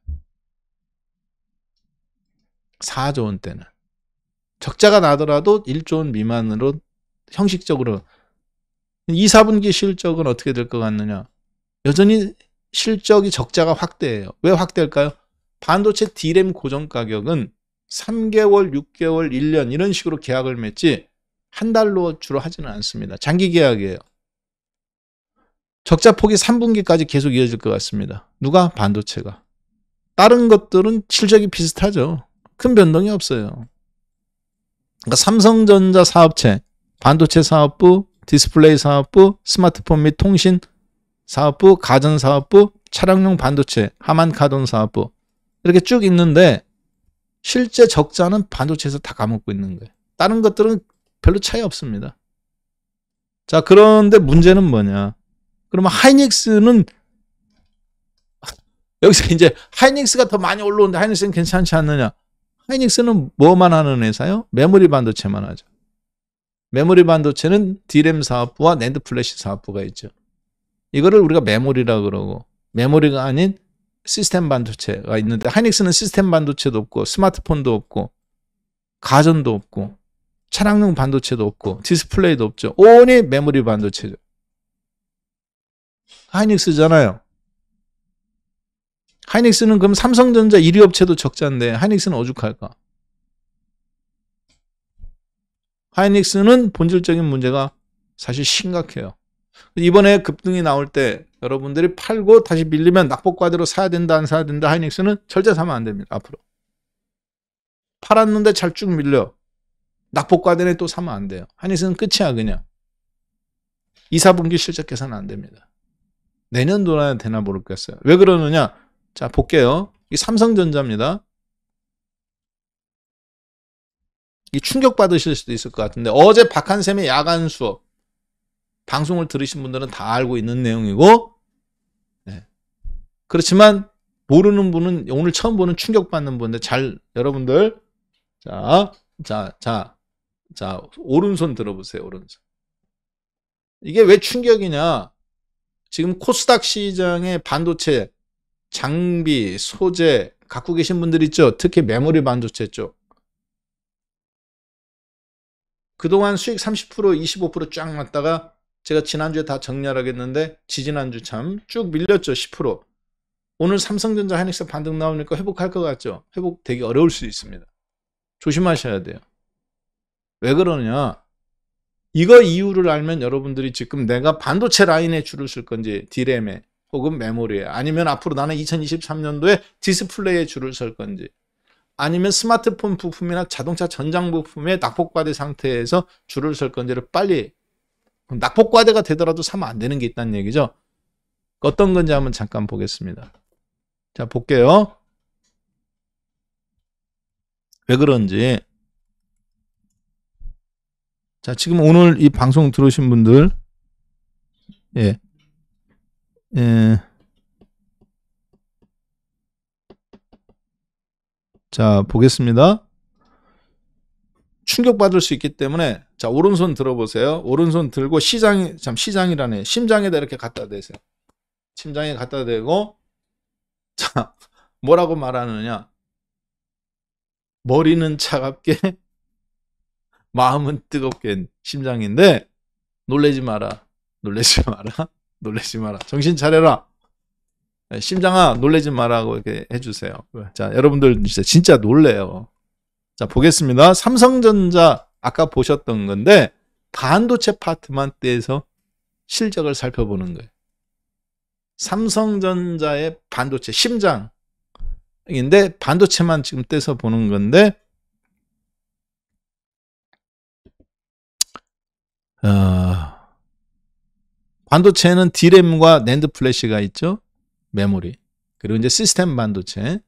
4조 원대는. 적자가 나더라도 1조 원 미만으로 형식적으로 2, 4분기 실적은 어떻게 될 것 같느냐? 여전히 실적이 적자가 확대해요. 왜 확대할까요? 반도체 D램 고정 가격은 3개월, 6개월, 1년 이런 식으로 계약을 맺지 한 달로 주로 하지는 않습니다. 장기 계약이에요. 적자 폭이 3분기까지 계속 이어질 것 같습니다. 누가? 반도체가. 다른 것들은 실적이 비슷하죠. 큰 변동이 없어요. 그러니까 삼성전자 사업체, 반도체 사업부, 디스플레이 사업부, 스마트폰 및 통신 사업부, 가전 사업부, 차량용 반도체, 하만 카돈 사업부 이렇게 쭉 있는데 실제 적자는 반도체에서 다 까먹고 있는 거예요. 다른 것들은 별로 차이 없습니다. 자, 그런데 문제는 뭐냐? 그러면 하이닉스는 여기서 이제 하이닉스가 더 많이 올라오는데 하이닉스는 괜찮지 않느냐? 하이닉스는 뭐만 하는 회사요? 메모리 반도체만 하죠. 메모리 반도체는 D램 사업부와 낸드 플래시 사업부가 있죠. 이거를 우리가 메모리라 그러고 메모리가 아닌 시스템 반도체가 있는데 하이닉스는 시스템 반도체도 없고 스마트폰도 없고 가전도 없고 차량용 반도체도 없고 디스플레이도 없죠. 온이 메모리 반도체죠. 하이닉스잖아요. 하이닉스는 그럼 삼성전자 1위 업체도 적자인데 하이닉스는 오죽할까? 하이닉스는 본질적인 문제가 사실 심각해요. 이번에 급등이 나올 때 여러분들이 팔고 다시 밀리면 낙폭과대로 사야 된다 안 사야 된다. 하이닉스는 절대 사면 안 됩니다. 앞으로. 팔았는데 잘 쭉 밀려. 낙폭과대에 또 사면 안 돼요. 하이닉스는 끝이야 그냥. 2, 4분기 실적 계산 안 됩니다. 내년도나 되나 모르겠어요. 왜 그러느냐. 자 볼게요. 이 삼성전자입니다. 이 충격받으실 수도 있을 것 같은데 어제 박한샘의 야간 수업 방송을 들으신 분들은 다 알고 있는 내용이고 네. 그렇지만 모르는 분은 오늘 처음 보는 충격받는 분인데 잘 여러분들 자 오른손 들어보세요. 오른손. 이게 왜 충격이냐. 지금 코스닥 시장의 반도체 장비 소재 갖고 계신 분들 있죠. 특히 메모리 반도체 쪽. 그동안 수익 30% 25% 쫙 났다가 제가 지난주에 다 정리하겠는데 지지난주 참 쭉 밀렸죠. 10%. 오늘 삼성전자 하이닉스 반등 나오니까 회복할 것 같죠. 회복 되게 어려울 수 있습니다. 조심하셔야 돼요. 왜 그러냐. 이거 이유를 알면 여러분들이 지금 내가 반도체 라인에 줄을 쓸 건지 D램에 혹은 메모리에 아니면 앞으로 나는 2023년도에 디스플레이에 줄을 설 건지 아니면 스마트폰 부품이나 자동차 전장 부품의 낙폭과대 상태에서 줄을 설 건지를 빨리 낙폭과대가 되더라도 사면 안 되는 게 있다는 얘기죠. 어떤 건지 한번 잠깐 보겠습니다. 자 볼게요. 왜 그런지. 자 지금 오늘 이 방송 들으신 분들 예. 자 보겠습니다. 충격받을 수 있기 때문에 자 오른손 들어보세요. 오른손 들고 시장이라네. 심장에다 이렇게 갖다 대세요. 심장에 갖다 대고 자 뭐라고 말하느냐. 머리는 차갑게 마음은 뜨겁게 심장인데 놀래지 마라. 놀래지 마라. 놀래지 마라. 정신 차려라. 심장아 놀래지 마라고 이렇게 해주세요. 자 여러분들 진짜 놀래요. 자 보겠습니다. 삼성전자 아까 보셨던 건데 반도체 파트만 떼서 실적을 살펴보는 거예요. 삼성전자의 반도체 심장인데 반도체만 지금 떼서 보는 건데 반도체는 D램과 낸드 플래시가 있죠. 메모리. 그리고 이제 시스템 반도체.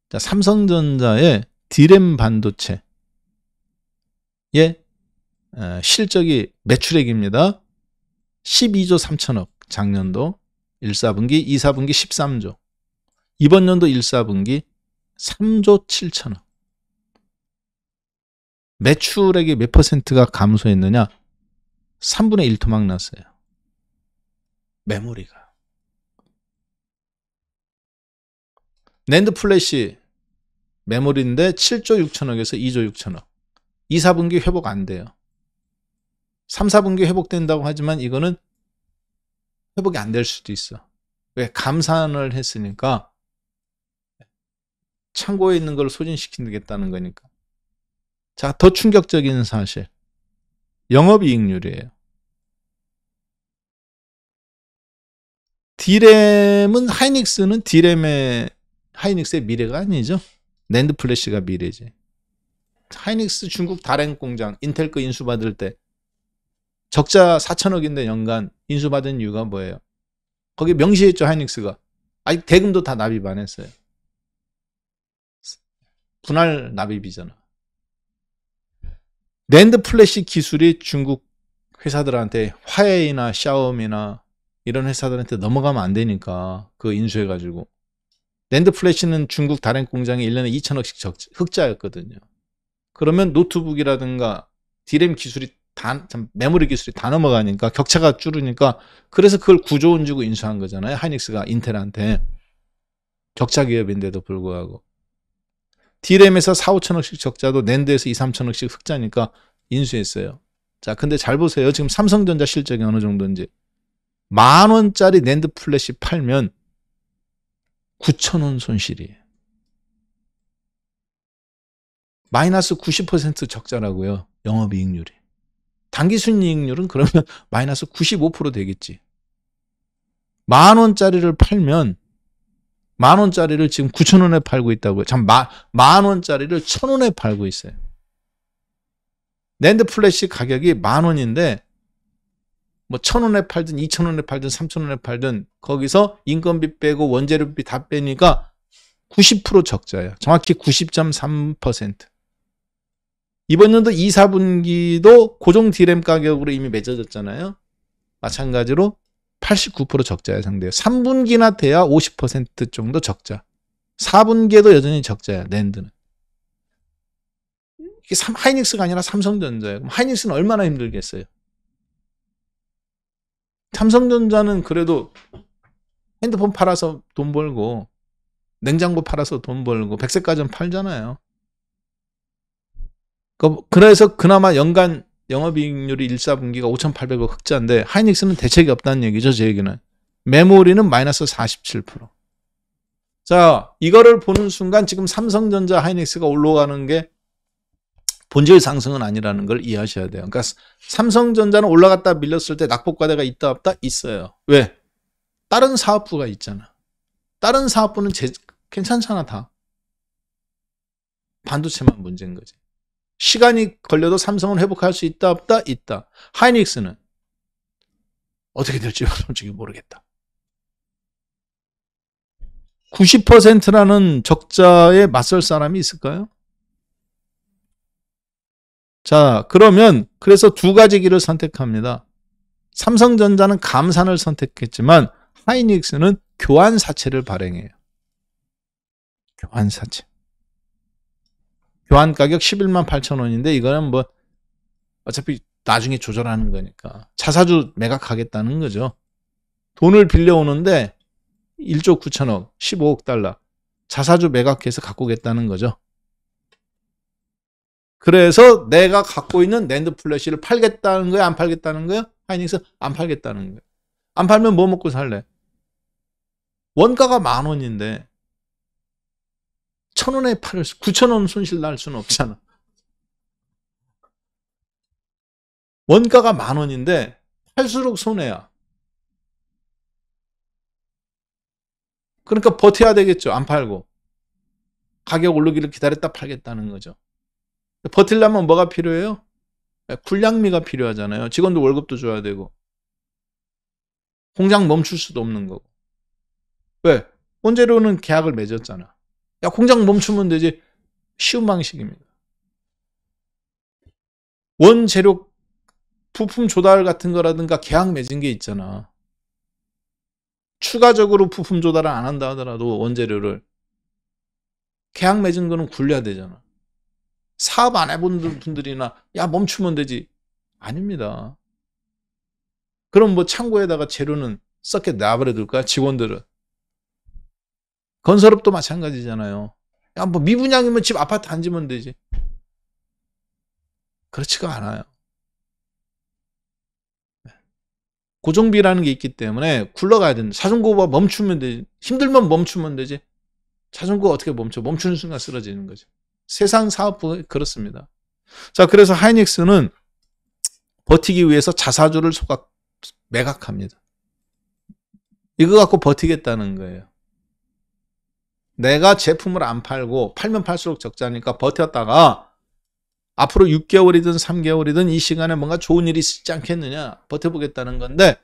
자, 삼성전자의 D램 반도체의 실적이 매출액입니다. 12조 3천억 작년도 1사분기, 2사분기 13조. 이번 연도 1사분기 3조 7천억. 매출액이 몇 퍼센트가 감소했느냐? 3분의 1 토막 났어요. 메모리가. 낸드 플래시 메모리인데 7조 6천억에서 2조 6천억. 2, 4분기 회복 안 돼요. 3, 4분기 회복된다고 하지만 이거는 회복이 안 될 수도 있어. 왜? 감산을 했으니까 창고에 있는 걸 소진시키겠다는 거니까. 자, 더 충격적인 사실. 영업이익률이에요. D램은 하이닉스는 하이닉스의 미래가 아니죠. 낸드 플래시가 미래지. 하이닉스 중국 다롄 공장 인텔 거 인수받을 때 적자 4천억인데 연간 인수받은 이유가 뭐예요? 거기 명시했죠. 하이닉스가. 아직 대금도 다 납입 안 했어요. 분할 납입이잖아. 낸드 플래시 기술이 중국 회사들한테 화웨이나 샤오미나 이런 회사들한테 넘어가면 안 되니까 그거 인수해가지고. 낸드 플래시는 중국 다롄 공장이 1년에 2천억씩 흑자였거든요. 그러면 노트북이라든가 D램 기술이 메모리 기술이 다 넘어가니까 격차가 줄으니까 그래서 그걸 9조 원 주고 인수한 거잖아요. 하이닉스가 인텔한테. 적자 기업인데도 불구하고. D램에서 4, 5천억씩 적자도 낸드에서 2, 3천억씩 흑자니까 인수했어요. 자, 근데 잘 보세요. 지금 삼성전자 실적이 어느 정도인지. 10,000원짜리 낸드 플래시 팔면 9,000원 손실이에요. 마이너스 90% 적자라고요. 영업이익률이. 당기순이익률은 그러면 마이너스 95% 되겠지. 10,000원짜리를 팔면 10,000원짜리를 지금 9,000원에 팔고 있다고요. 참, 10,000원짜리를 1,000원에 팔고 있어요. 낸드 플래시 가격이 10,000원인데 뭐 1,000원에 팔든 2,000원에 팔든 3,000원에 팔든 거기서 인건비 빼고 원재료비 다 빼니까 90% 적자예요. 정확히 90.3%. 이번 연도 2, 4분기도 고정 D램 가격으로 이미 맺어졌잖아요. 마찬가지로 89% 적자에 상대해요. 3분기나 돼야 50% 정도 적자. 4분기에도 여전히 적자야, 낸드는. 이게 하이닉스가 아니라 삼성전자예요. 그럼 하이닉스는 얼마나 힘들겠어요? 삼성전자는 그래도 핸드폰 팔아서 돈 벌고 냉장고 팔아서 돈 벌고 백색가전 팔잖아요. 그래서 그나마 연간 영업이익률이 1, 4분기가 5,800억 흑자인데 하이닉스는 대책이 없다는 얘기죠. 제 얘기는. 메모리는 마이너스 47%. 자, 이거를 보는 순간 지금 삼성전자 하이닉스가 올라가는 게 본질 상승은 아니라는 걸 이해하셔야 돼요. 그러니까 삼성전자는 올라갔다 밀렸을 때 낙폭과대가 있다 없다? 있어요. 왜? 다른 사업부가 있잖아. 다른 사업부는 괜찮잖아 다. 반도체만 문제인 거지. 시간이 걸려도 삼성은 회복할 수 있다 없다? 있다. 하이닉스는 어떻게 될지 솔직히 모르겠다. 90%라는 적자에 맞설 사람이 있을까요? 자, 그러면 그래서 두 가지 길을 선택합니다. 삼성전자는 감산을 선택했지만 하이닉스는 교환사채를 발행해요. 교환사채. 교환 가격 11만 8천 원인데 이거는 뭐 어차피 나중에 조절하는 거니까 자사주 매각하겠다는 거죠. 돈을 빌려오는데 1조 9천억, 15억 달러 자사주 매각해서 갖고 오겠다는 거죠. 그래서 내가 갖고 있는 낸드 플래시를 팔겠다는 거야? 안 팔겠다는 거야? 하이닉스 안 팔겠다는 거야. 안 팔면 뭐 먹고 살래? 원가가 10,000원인데 1,000원에 팔을 9,000원 손실 날 수는 없잖아. 원가가 10,000원인데 팔수록 손해야. 그러니까 버텨야 되겠죠. 안 팔고. 가격 오르기를 기다렸다 팔겠다는 거죠. 버틸려면 뭐가 필요해요? 굴량미가 필요하잖아요. 직원들 월급도 줘야 되고. 공장 멈출 수도 없는 거고. 왜? 원재료는 계약을 맺었잖아. 야, 공장 멈추면 되지. 쉬운 방식입니다. 원재료 부품 조달 같은 거라든가 계약 맺은 게 있잖아. 추가적으로 부품 조달을 안 한다 하더라도 원재료를 계약 맺은 거는 굴려야 되잖아. 사업 안 해본 분들이나 야 멈추면 되지. 아닙니다. 그럼 뭐 창고에다가 재료는 썩게 놔버려 둘까? 직원들은. 건설업도 마찬가지잖아요. 야 뭐 미분양이면 집 아파트 안 지면 되지. 그렇지가 않아요. 고정비라는 게 있기 때문에 굴러가야 된다. 자전거가 멈추면 되지. 힘들면 멈추면 되지. 자전거 어떻게 멈춰? 멈추는 순간 쓰러지는 거죠. 세상 사업부 그렇습니다. 자, 그래서 하이닉스는 버티기 위해서 자사주를 매각합니다. 이거 갖고 버티겠다는 거예요. 내가 제품을 안 팔고 팔면 팔수록 적자니까 버텼다가 앞으로 6개월이든 3개월이든 이 시간에 뭔가 좋은 일이 있지 않겠느냐 버텨보겠다는 건데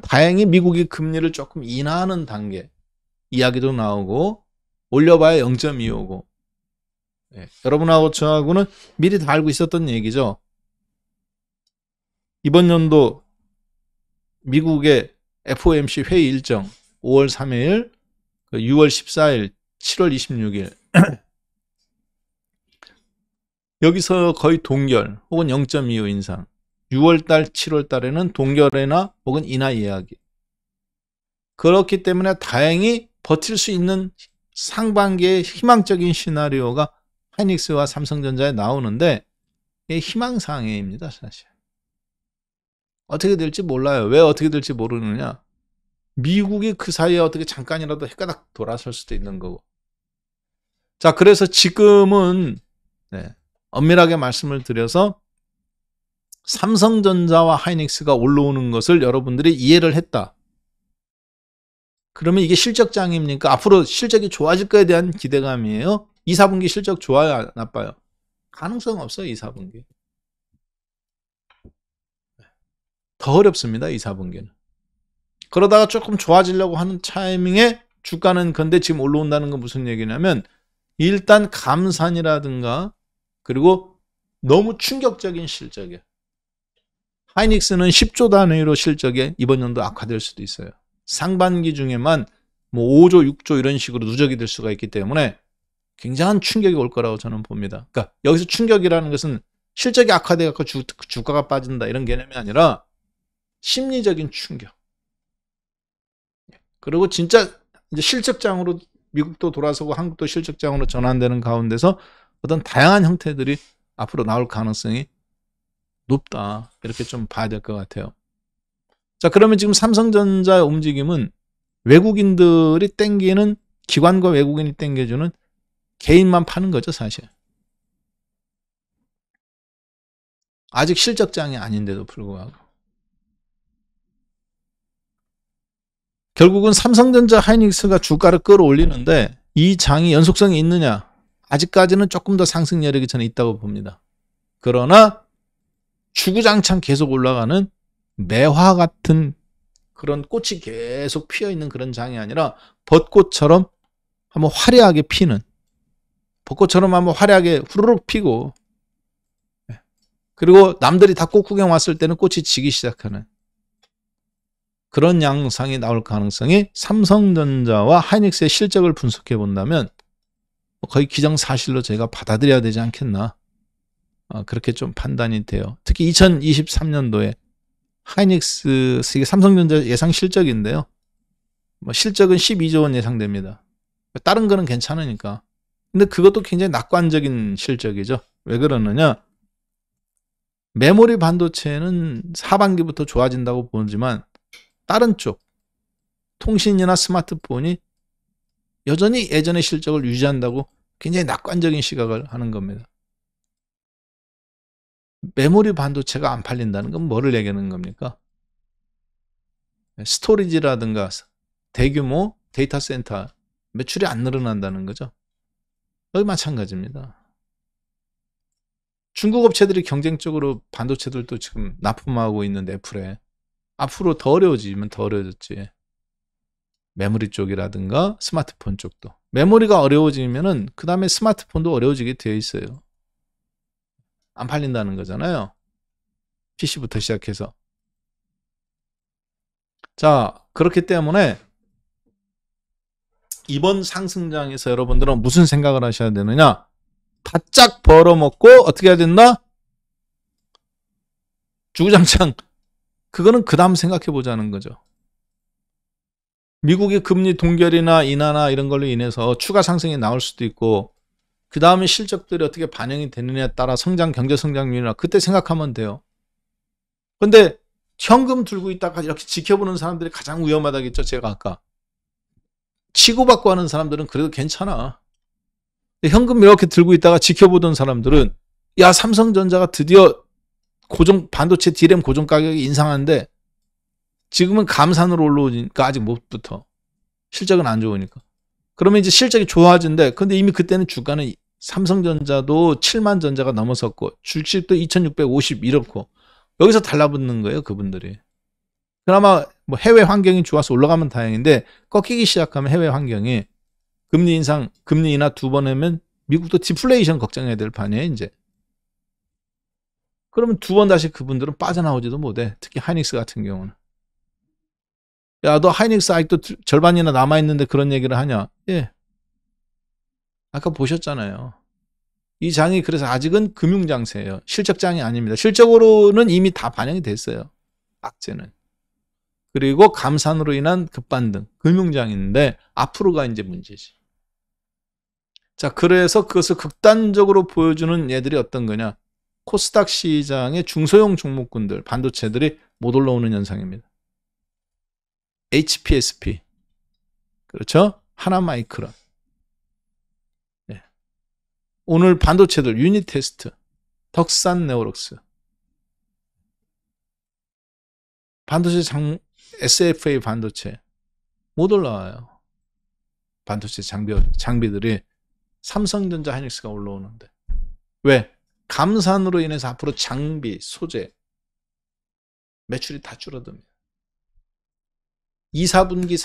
다행히 미국이 금리를 조금 인하하는 단계 이야기도 나오고 올려봐야 0.25고 여러분하고 저하고는 미리 다 알고 있었던 얘기죠. 이번 연도 미국의 FOMC 회의 일정 5월 3일, 6월 14일, 7월 26일 여기서 거의 동결 혹은 0.25 인상 6월달, 7월달에는 동결이나 혹은 인하 이야기 그렇기 때문에 다행히 버틸 수 있는 상반기의 희망적인 시나리오가 하이닉스와 삼성전자에 나오는데 이게 희망사항입니다. 사실. 어떻게 될지 몰라요. 왜 어떻게 될지 모르느냐. 미국이 그 사이에 어떻게 잠깐이라도 헷가닥 돌아설 수도 있는 거고. 자, 그래서 지금은 엄밀하게 말씀을 드려서 삼성전자와 하이닉스가 올라오는 것을 여러분들이 이해를 했다. 그러면 이게 실적장입니까? 앞으로 실적이 좋아질 거에 대한 기대감이에요? 2, 4분기 실적 좋아요? 나빠요? 가능성 없어요. 2, 4분기. 더 어렵습니다. 2, 4분기는. 그러다가 조금 좋아지려고 하는 타이밍에 주가는 근데 지금 올라온다는 건 무슨 얘기냐면 일단 감산이라든가 그리고 너무 충격적인 실적이에요. 하이닉스는 10조 단위로 실적이 이번 연도 악화될 수도 있어요. 상반기 중에만 뭐 5조, 6조 이런 식으로 누적이 될 수가 있기 때문에 굉장한 충격이 올 거라고 저는 봅니다. 그러니까 여기서 충격이라는 것은 실적이 악화돼 갖고 주가가 빠진다 이런 개념이 아니라 심리적인 충격. 그리고 진짜 이제 실적장으로 미국도 돌아서고 한국도 실적장으로 전환되는 가운데서 어떤 다양한 형태들이 앞으로 나올 가능성이 높다. 이렇게 좀 봐야 될 것 같아요. 자, 그러면 지금 삼성전자의 움직임은 외국인들이 땡기는 기관과 외국인이 땡겨주는 개인만 파는 거죠, 사실. 아직 실적장이 아닌데도 불구하고. 결국은 삼성전자 하이닉스가 주가를 끌어올리는데 이 장이 연속성이 있느냐? 아직까지는 조금 더 상승 여력이 저는 있다고 봅니다. 그러나 주구장창 계속 올라가는 매화 같은 그런 꽃이 계속 피어있는 그런 장이 아니라 벚꽃처럼 한번 화려하게 피는 벚꽃처럼 한번 화려하게 후루룩 피고 그리고 남들이 다 꽃 구경 왔을 때는 꽃이 지기 시작하는 그런 양상이 나올 가능성이 삼성전자와 하이닉스의 실적을 분석해 본다면 거의 기정사실로 제가 받아들여야 되지 않겠나 그렇게 좀 판단이 돼요. 특히 2023년도에 하이닉스 이게 삼성전자 예상 실적인데요. 뭐 실적은 12조 원 예상됩니다. 다른 거는 괜찮으니까. 근데 그것도 굉장히 낙관적인 실적이죠. 왜 그러느냐? 메모리 반도체는 하반기부터 좋아진다고 보지만 다른 쪽 통신이나 스마트폰이 여전히 예전의 실적을 유지한다고 굉장히 낙관적인 시각을 하는 겁니다. 메모리 반도체가 안 팔린다는 건 뭐를 얘기하는 겁니까? 스토리지라든가 대규모 데이터 센터 매출이 안 늘어난다는 거죠. 여기 마찬가지입니다. 중국 업체들이 경쟁적으로 반도체들도 지금 납품하고 있는 애플에 앞으로 더 어려워지면 더 어려워졌지. 메모리 쪽이라든가 스마트폰 쪽도. 메모리가 어려워지면은 그 다음에 스마트폰도 어려워지게 되어 있어요. 안 팔린다는 거잖아요. PC부터 시작해서. 자, 그렇기 때문에 이번 상승장에서 여러분들은 무슨 생각을 하셔야 되느냐? 바짝 벌어먹고 어떻게 해야 된다? 주구장창 그거는 그 다음 생각해 보자는 거죠. 미국의 금리 동결이나 인하나 이런 걸로 인해서 추가 상승이 나올 수도 있고 그 다음에 실적들이 어떻게 반영이 되느냐에 따라 성장, 경제 성장률이나 그때 생각하면 돼요. 근데 현금 들고 있다가 이렇게 지켜보는 사람들이 가장 위험하다겠죠. 제가 아까. 치고받고 하는 사람들은 그래도 괜찮아. 현금 이렇게 들고 있다가 지켜보던 사람들은 야 삼성전자가 드디어 고정 반도체 D램 고정 가격이 인상한데 지금은 감산으로 올라오니까 아직 못 붙어. 실적은 안 좋으니까. 그러면 이제 실적이 좋아진대. 근데 이미 그때는 주가는 삼성전자도 7만 전자가 넘어섰고 주식도 2650 이렇고 여기서 달라붙는 거예요. 그분들이. 그나마 뭐 해외 환경이 좋아서 올라가면 다행인데 꺾이기 시작하면 해외 환경이 금리 인상, 금리 인하 2번 하면 미국도 디플레이션 걱정해야 될 판이에요. 이제. 그러면 2번 다시 그분들은 빠져나오지도 못해. 특히 하이닉스 같은 경우는. 야, 너 하이닉스 아직도 절반이나 남아있는데 그런 얘기를 하냐? 예. 아까 보셨잖아요. 이 장이 그래서 아직은 금융장세예요. 실적장이 아닙니다. 실적으로는 이미 다 반영이 됐어요. 악재는. 그리고 감산으로 인한 급반등, 금융장인데 앞으로가 이제 문제지. 자, 그래서 그것을 극단적으로 보여주는 얘들이 어떤 거냐? 코스닥 시장의 중소형 종목군들, 반도체들이 못 올라오는 현상입니다. HPSP, 그렇죠? 하나마이크론. 네. 오늘 반도체들 유니테스트, 덕산 네오록스, 반도체 SFA 반도체 못 올라와요. 반도체 장비들이 삼성전자, 하이닉스가 올라오는데 왜? 감산으로 인해서 앞으로 장비, 소재 매출이 다 줄어듭니다. 2, 4분기, 2,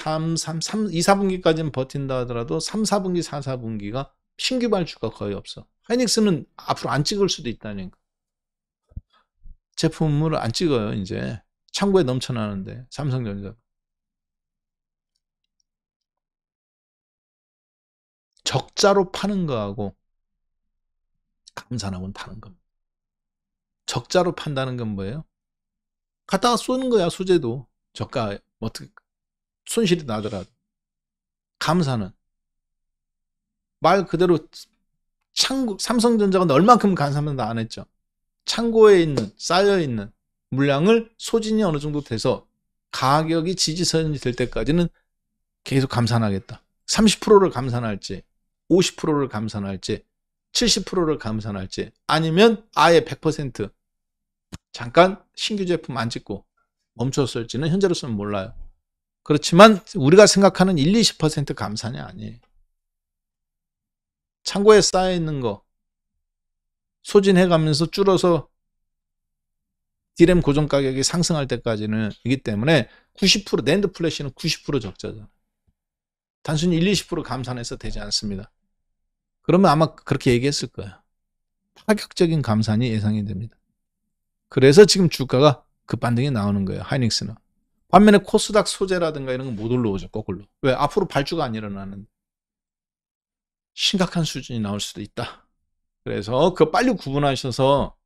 4분기까지는 버틴다 하더라도 3, 4분기, 4, 4분기가 신규 발주가 거의 없어. 하이닉스는 앞으로 안 찍을 수도 있다니까. 제품을 안 찍어요, 이제. 창고에 넘쳐나는데, 삼성전자. 적자로 파는 거하고 감산하고는 다른 겁니다. 적자로 판다는 건 뭐예요? 갖다가 쏘는 거야, 소재도. 저가, 어떻게, 손실이 나더라도. 감산은 말 그대로 삼성전자가 얼만큼 감산은 안 했죠. 창고에 있는, 쌓여있는 물량을 소진이 어느 정도 돼서 가격이 지지선이 될 때까지는 계속 감산하겠다. 30%를 감산할지, 50%를 감산할지, 70%를 감산할지, 아니면 아예 100% 잠깐 신규 제품 안 찍고 멈췄을지는 현재로서는 몰라요. 그렇지만 우리가 생각하는 1, 20% 감산이 아니에요. 창고에 쌓여있는 거 소진해가면서 줄어서 D램 고정 가격이 상승할 때까지는 이기 때문에 90% 낸드 플래시는 90% 적자잖아요. 단순히 1, 20% 감산해서 되지 않습니다. 그러면 아마 그렇게 얘기했을 거예요. 파격적인 감산이 예상이 됩니다. 그래서 지금 주가가 급반등이 나오는 거예요. 하이닉스는. 반면에 코스닥 소재라든가 이런 건 못 올라오죠. 거꾸로. 왜? 앞으로 발주가 안 일어나는데. 심각한 수준이 나올 수도 있다. 그래서 그거 빨리 구분하셔서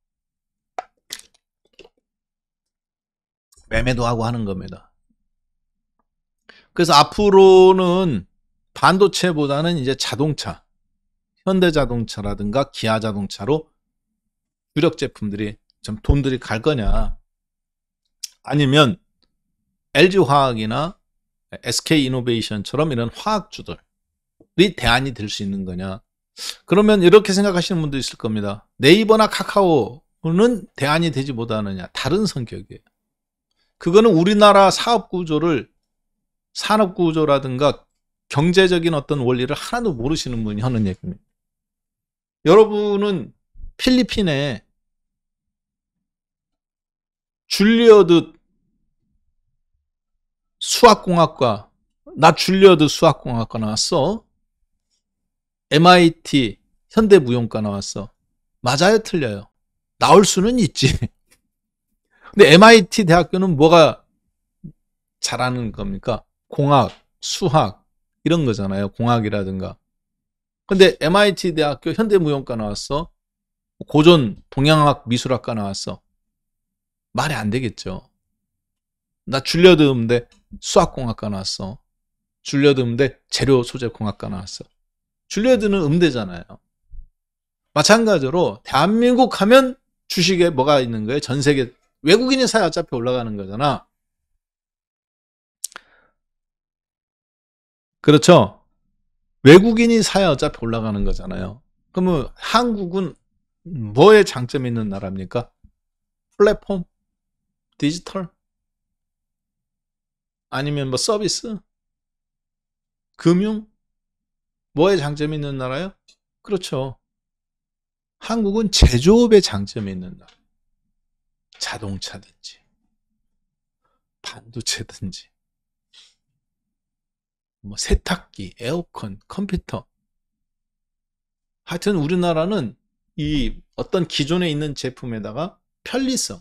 매매도 하고 하는 겁니다. 그래서 앞으로는 반도체보다는 이제 자동차, 현대자동차라든가 기아자동차로 주력 제품들이 좀 돈들이 갈 거냐, 아니면 LG화학이나 SK이노베이션처럼 이런 화학주들이 대안이 될 수 있는 거냐. 그러면 이렇게 생각하시는 분도 있을 겁니다. 네이버나 카카오는 대안이 되지 못하느냐. 다른 성격이에요. 그거는 우리나라 사업구조를, 산업구조라든가 경제적인 어떤 원리를 하나도 모르시는 분이 하는 얘기입니다. 여러분은 필리핀에 줄리어드 수학공학과, 나 줄리어드 수학공학과 나왔어. MIT 현대무용과 나왔어. 맞아요, 틀려요? 나올 수는 있지. 근데 MIT 대학교는 뭐가 잘하는 겁니까? 공학, 수학 이런 거잖아요. 공학이라든가. 근데 MIT 대학교 현대무용과 나왔어. 고전 동양학 미술학과 나왔어. 말이 안 되겠죠. 나 줄리어드 음대 수학공학과 나왔어. 줄리어드 음대 재료소재공학과 나왔어. 줄리어드는 음대잖아요. 마찬가지로 대한민국 하면 주식에 뭐가 있는 거예요? 전 세계 외국인이 사야 어차피 올라가는 거잖아. 그렇죠? 외국인이 사야 어차피 올라가는 거잖아요. 그러면 한국은 뭐에 장점이 있는 나라입니까? 플랫폼? 디지털? 아니면 뭐 서비스? 금융? 뭐에 장점이 있는 나라요? 그렇죠. 한국은 제조업에 장점이 있는 나라. 자동차든지 반도체든지 뭐 세탁기, 에어컨, 컴퓨터. 하여튼 우리나라는 이 어떤 기존에 있는 제품에다가 편리성,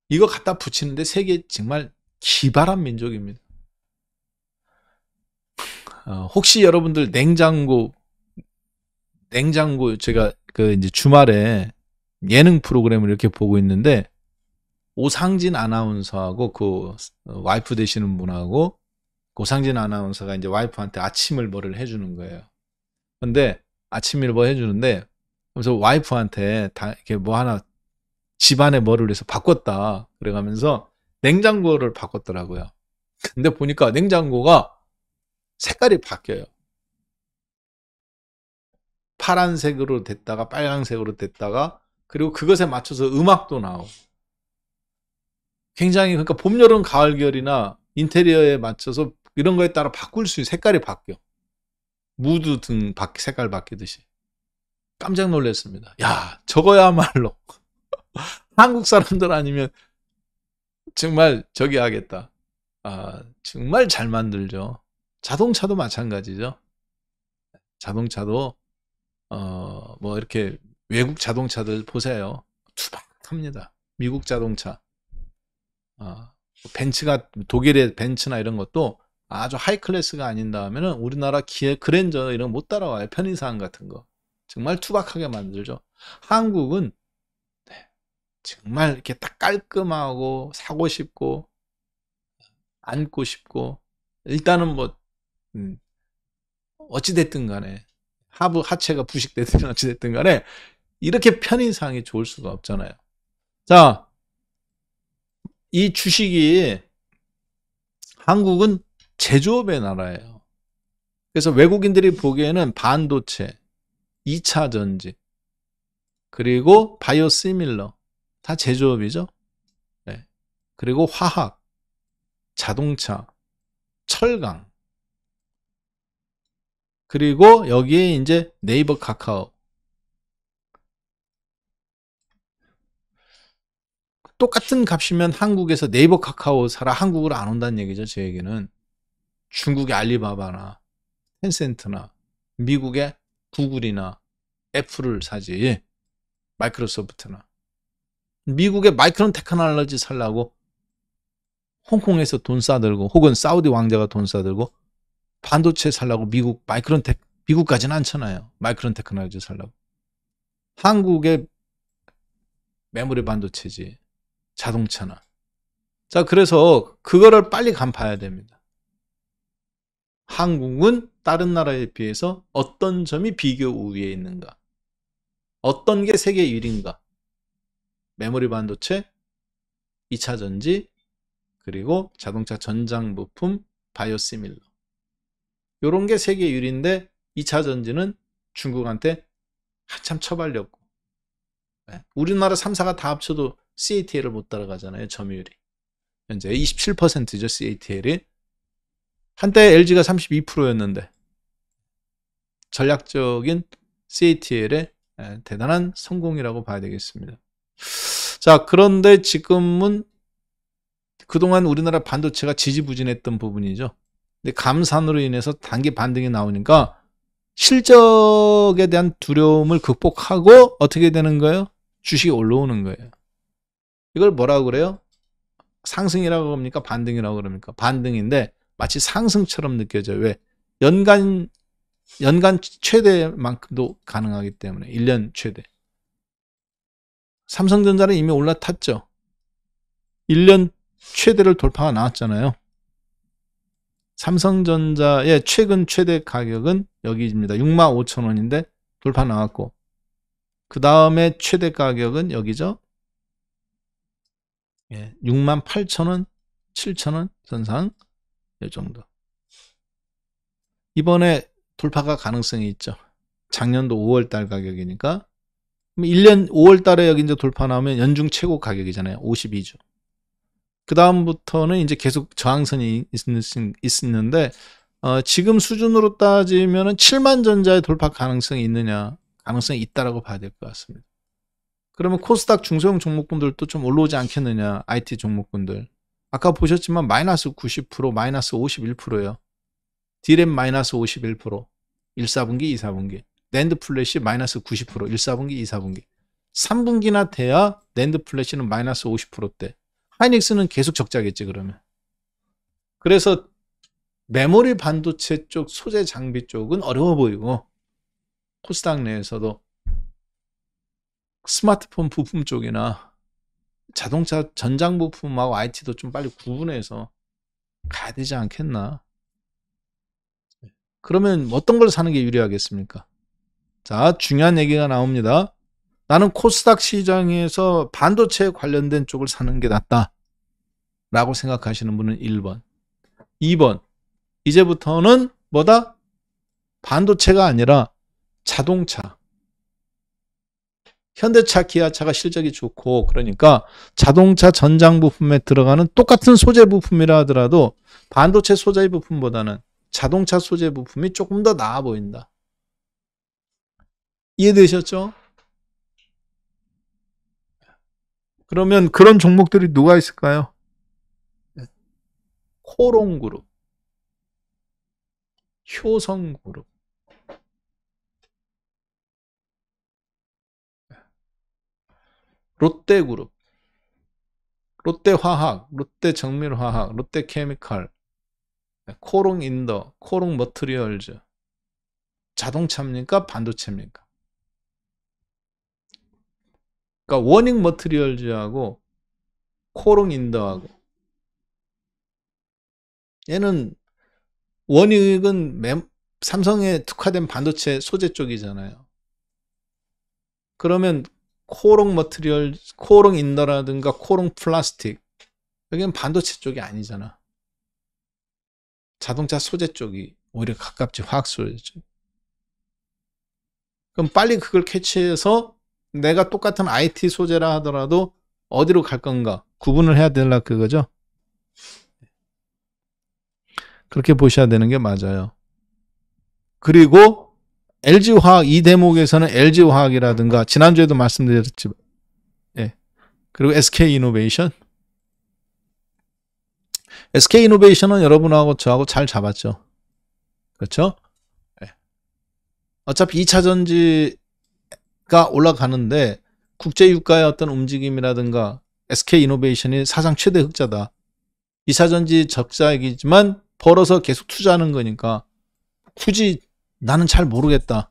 이거 갖다 붙이는데 세계 정말 기발한 민족입니다. 혹시 여러분들 냉장고 제가 그 이제 주말에 예능 프로그램을 이렇게 보고 있는데 오상진 아나운서하고 그 와이프 되시는 분하고 오상진 아나운서가 이제 와이프한테 아침 일보를 해주는 거예요. 근데 아침 일보 해주는데 그래서 와이프한테 다 이렇게 뭐 하나 집안의 뭐를 위해서 바꿨다 그래가면서 냉장고를 바꿨더라고요. 근데 보니까 냉장고가 색깔이 바뀌어요. 파란색으로 됐다가 빨간색으로 됐다가 그리고 그것에 맞춰서 음악도 나오고 굉장히 그러니까 봄, 여름, 가을, 겨울이나 인테리어에 맞춰서 이런 거에 따라 바꿀 수 있는 색깔이 바뀌어. 무드 등 색깔 바뀌듯이. 깜짝 놀랐습니다. 야, 저거야말로 한국 사람들 아니면 정말 저기 하겠다. 아, 정말 잘 만들죠. 자동차도 마찬가지죠. 자동차도 뭐 이렇게 외국 자동차들 보세요. 투박합니다. 미국 자동차. 벤츠가 독일의 벤츠나 이런 것도 아주 하이 클래스가 아닌다면은 우리나라 기아 그랜저 이런 거 못 따라와요. 편의상 같은 거. 정말 투박하게 만들죠. 한국은 네, 정말 이렇게 딱 깔끔하고 사고 싶고 앉고 싶고 일단은 뭐 어찌 됐든 간에 하체가 부식됐든 어찌 됐든 간에 이렇게 편의상이 좋을 수가 없잖아요. 자, 이 주식이 한국은 제조업의 나라예요. 그래서 외국인들이 보기에는 반도체, 2차 전지, 그리고 바이오시밀러 다 제조업이죠. 네. 그리고 화학, 자동차, 철강, 그리고 여기에 이제 네이버 카카오. 똑같은 값이면 한국에서 네이버 카카오 사라 한국으로 안 온다는 얘기죠. 제 얘기는. 중국의 알리바바나 텐센트나 미국의 구글이나 애플을 사지. 마이크로소프트나. 미국의 마이크론 테크놀로지 살라고 홍콩에서 돈 싸들고 혹은 사우디 왕자가 돈 싸들고 반도체 살라고 미국까지는 않잖아요. 마이크론 테크놀로지 살라고. 한국의 메모리 반도체지. 자동차나. 자, 그래서 그거를 빨리 간파해야 됩니다. 한국은 다른 나라에 비해서 어떤 점이 비교 우위에 있는가? 어떤 게 세계 1위인가? 메모리 반도체, 2차 전지, 그리고 자동차 전장 부품, 바이오시밀러. 요런 게 세계 1위인데 2차 전지는 중국한테 한참 처발렸고 우리나라 3사가 다 합쳐도 CATL을 못 따라가잖아요. 점유율이. 현재 27%죠. CATL이. 한때 LG가 32%였는데 전략적인 CATL의 대단한 성공이라고 봐야 되겠습니다. 자, 그런데 지금은 그동안 우리나라 반도체가 지지부진했던 부분이죠. 근데 감산으로 인해서 단기 반등이 나오니까 실적에 대한 두려움을 극복하고 어떻게 되는 거예요? 주식이 올라오는 거예요. 이걸 뭐라고 그래요? 상승이라고 합니까? 반등이라고 그럽니까? 반등인데 마치 상승처럼 느껴져요. 왜? 연간 최대만큼도 가능하기 때문에 1년 최대. 삼성전자는 이미 올라탔죠. 1년 최대를 돌파가 나왔잖아요. 삼성전자의 최근 최대 가격은 여기입니다. 65,000원인데 돌파 나왔고 그 다음에 최대 가격은 여기죠. 68,000원, 7,000원 선상 이 정도. 이번에 돌파가 가능성이 있죠. 작년도 5월달 가격이니까 1년 5월달에 여기 이제 돌파 나오면 연중 최고 가격이잖아요. 52주. 그 다음부터는 이제 계속 저항선이 있는데 지금 수준으로 따지면은 7만 전자의 돌파 가능성이 있느냐? 가능성이 있다라고 봐야 될 것 같습니다. 그러면 코스닥 중소형 종목군들도 좀 올라오지 않겠느냐? IT 종목군들. 아까 보셨지만 마이너스 90%, 마이너스 51%예요. D램 마이너스 51%, 1사분기, 2사분기. 낸드 플래시 마이너스 90%, 1사분기, 2사분기. 3분기나 돼야 낸드 플래시는 마이너스 50%대. 하이닉스는 계속 적자겠지 그러면. 그래서 메모리 반도체 쪽 소재 장비 쪽은 어려워 보이고 코스닥 내에서도 스마트폰 부품 쪽이나 자동차 전장 부품하고 IT도 좀 빨리 구분해서 가야 되지 않겠나. 그러면 어떤 걸 사는 게 유리하겠습니까? 자, 중요한 얘기가 나옵니다. 나는 코스닥 시장에서 반도체에 관련된 쪽을 사는 게 낫다 라고 생각하시는 분은 1번. 2번, 이제부터는 뭐다? 반도체가 아니라 자동차. 현대차, 기아차가 실적이 좋고 그러니까 자동차 전장 부품에 들어가는 똑같은 소재 부품이라 하더라도 반도체 소재 부품보다는 자동차 소재 부품이 조금 더 나아 보인다. 이해되셨죠? 그러면 그런 종목들이 누가 있을까요? 코롱그룹, 효성그룹, 롯데그룹, 롯데화학, 롯데정밀화학, 롯데케미칼, 코롱인더, 코롱머트리얼즈. 자동차입니까? 반도체입니까? 그러니까 워닝 머트리얼즈하고 코롱인더하고, 얘는 원익은 삼성에 특화된 반도체 소재 쪽이잖아요. 그러면 코롱 머트리얼, 코롱 인더라든가 코롱 플라스틱, 여기는 반도체 쪽이 아니잖아. 자동차 소재 쪽이 오히려 가깝지, 화학 소재 쪽. 그럼 빨리 그걸 캐치해서 내가 똑같은 IT 소재라 하더라도 어디로 갈 건가 구분을 해야 되려 그거죠. 그렇게 보셔야 되는 게 맞아요. 그리고 LG화학, 이 대목에서는 LG화학이라든가 지난주에도 말씀드렸지만, 예. 그리고 SK이노베이션. SK이노베이션은 여러분하고 저하고 잘 잡았죠. 그렇죠? 예. 어차피 2차 전지가 올라가는데 국제유가의 어떤 움직임이라든가 SK이노베이션이 사상 최대 흑자다. 2차 전지 적자이지만 벌어서 계속 투자하는 거니까 굳이 나는 잘 모르겠다.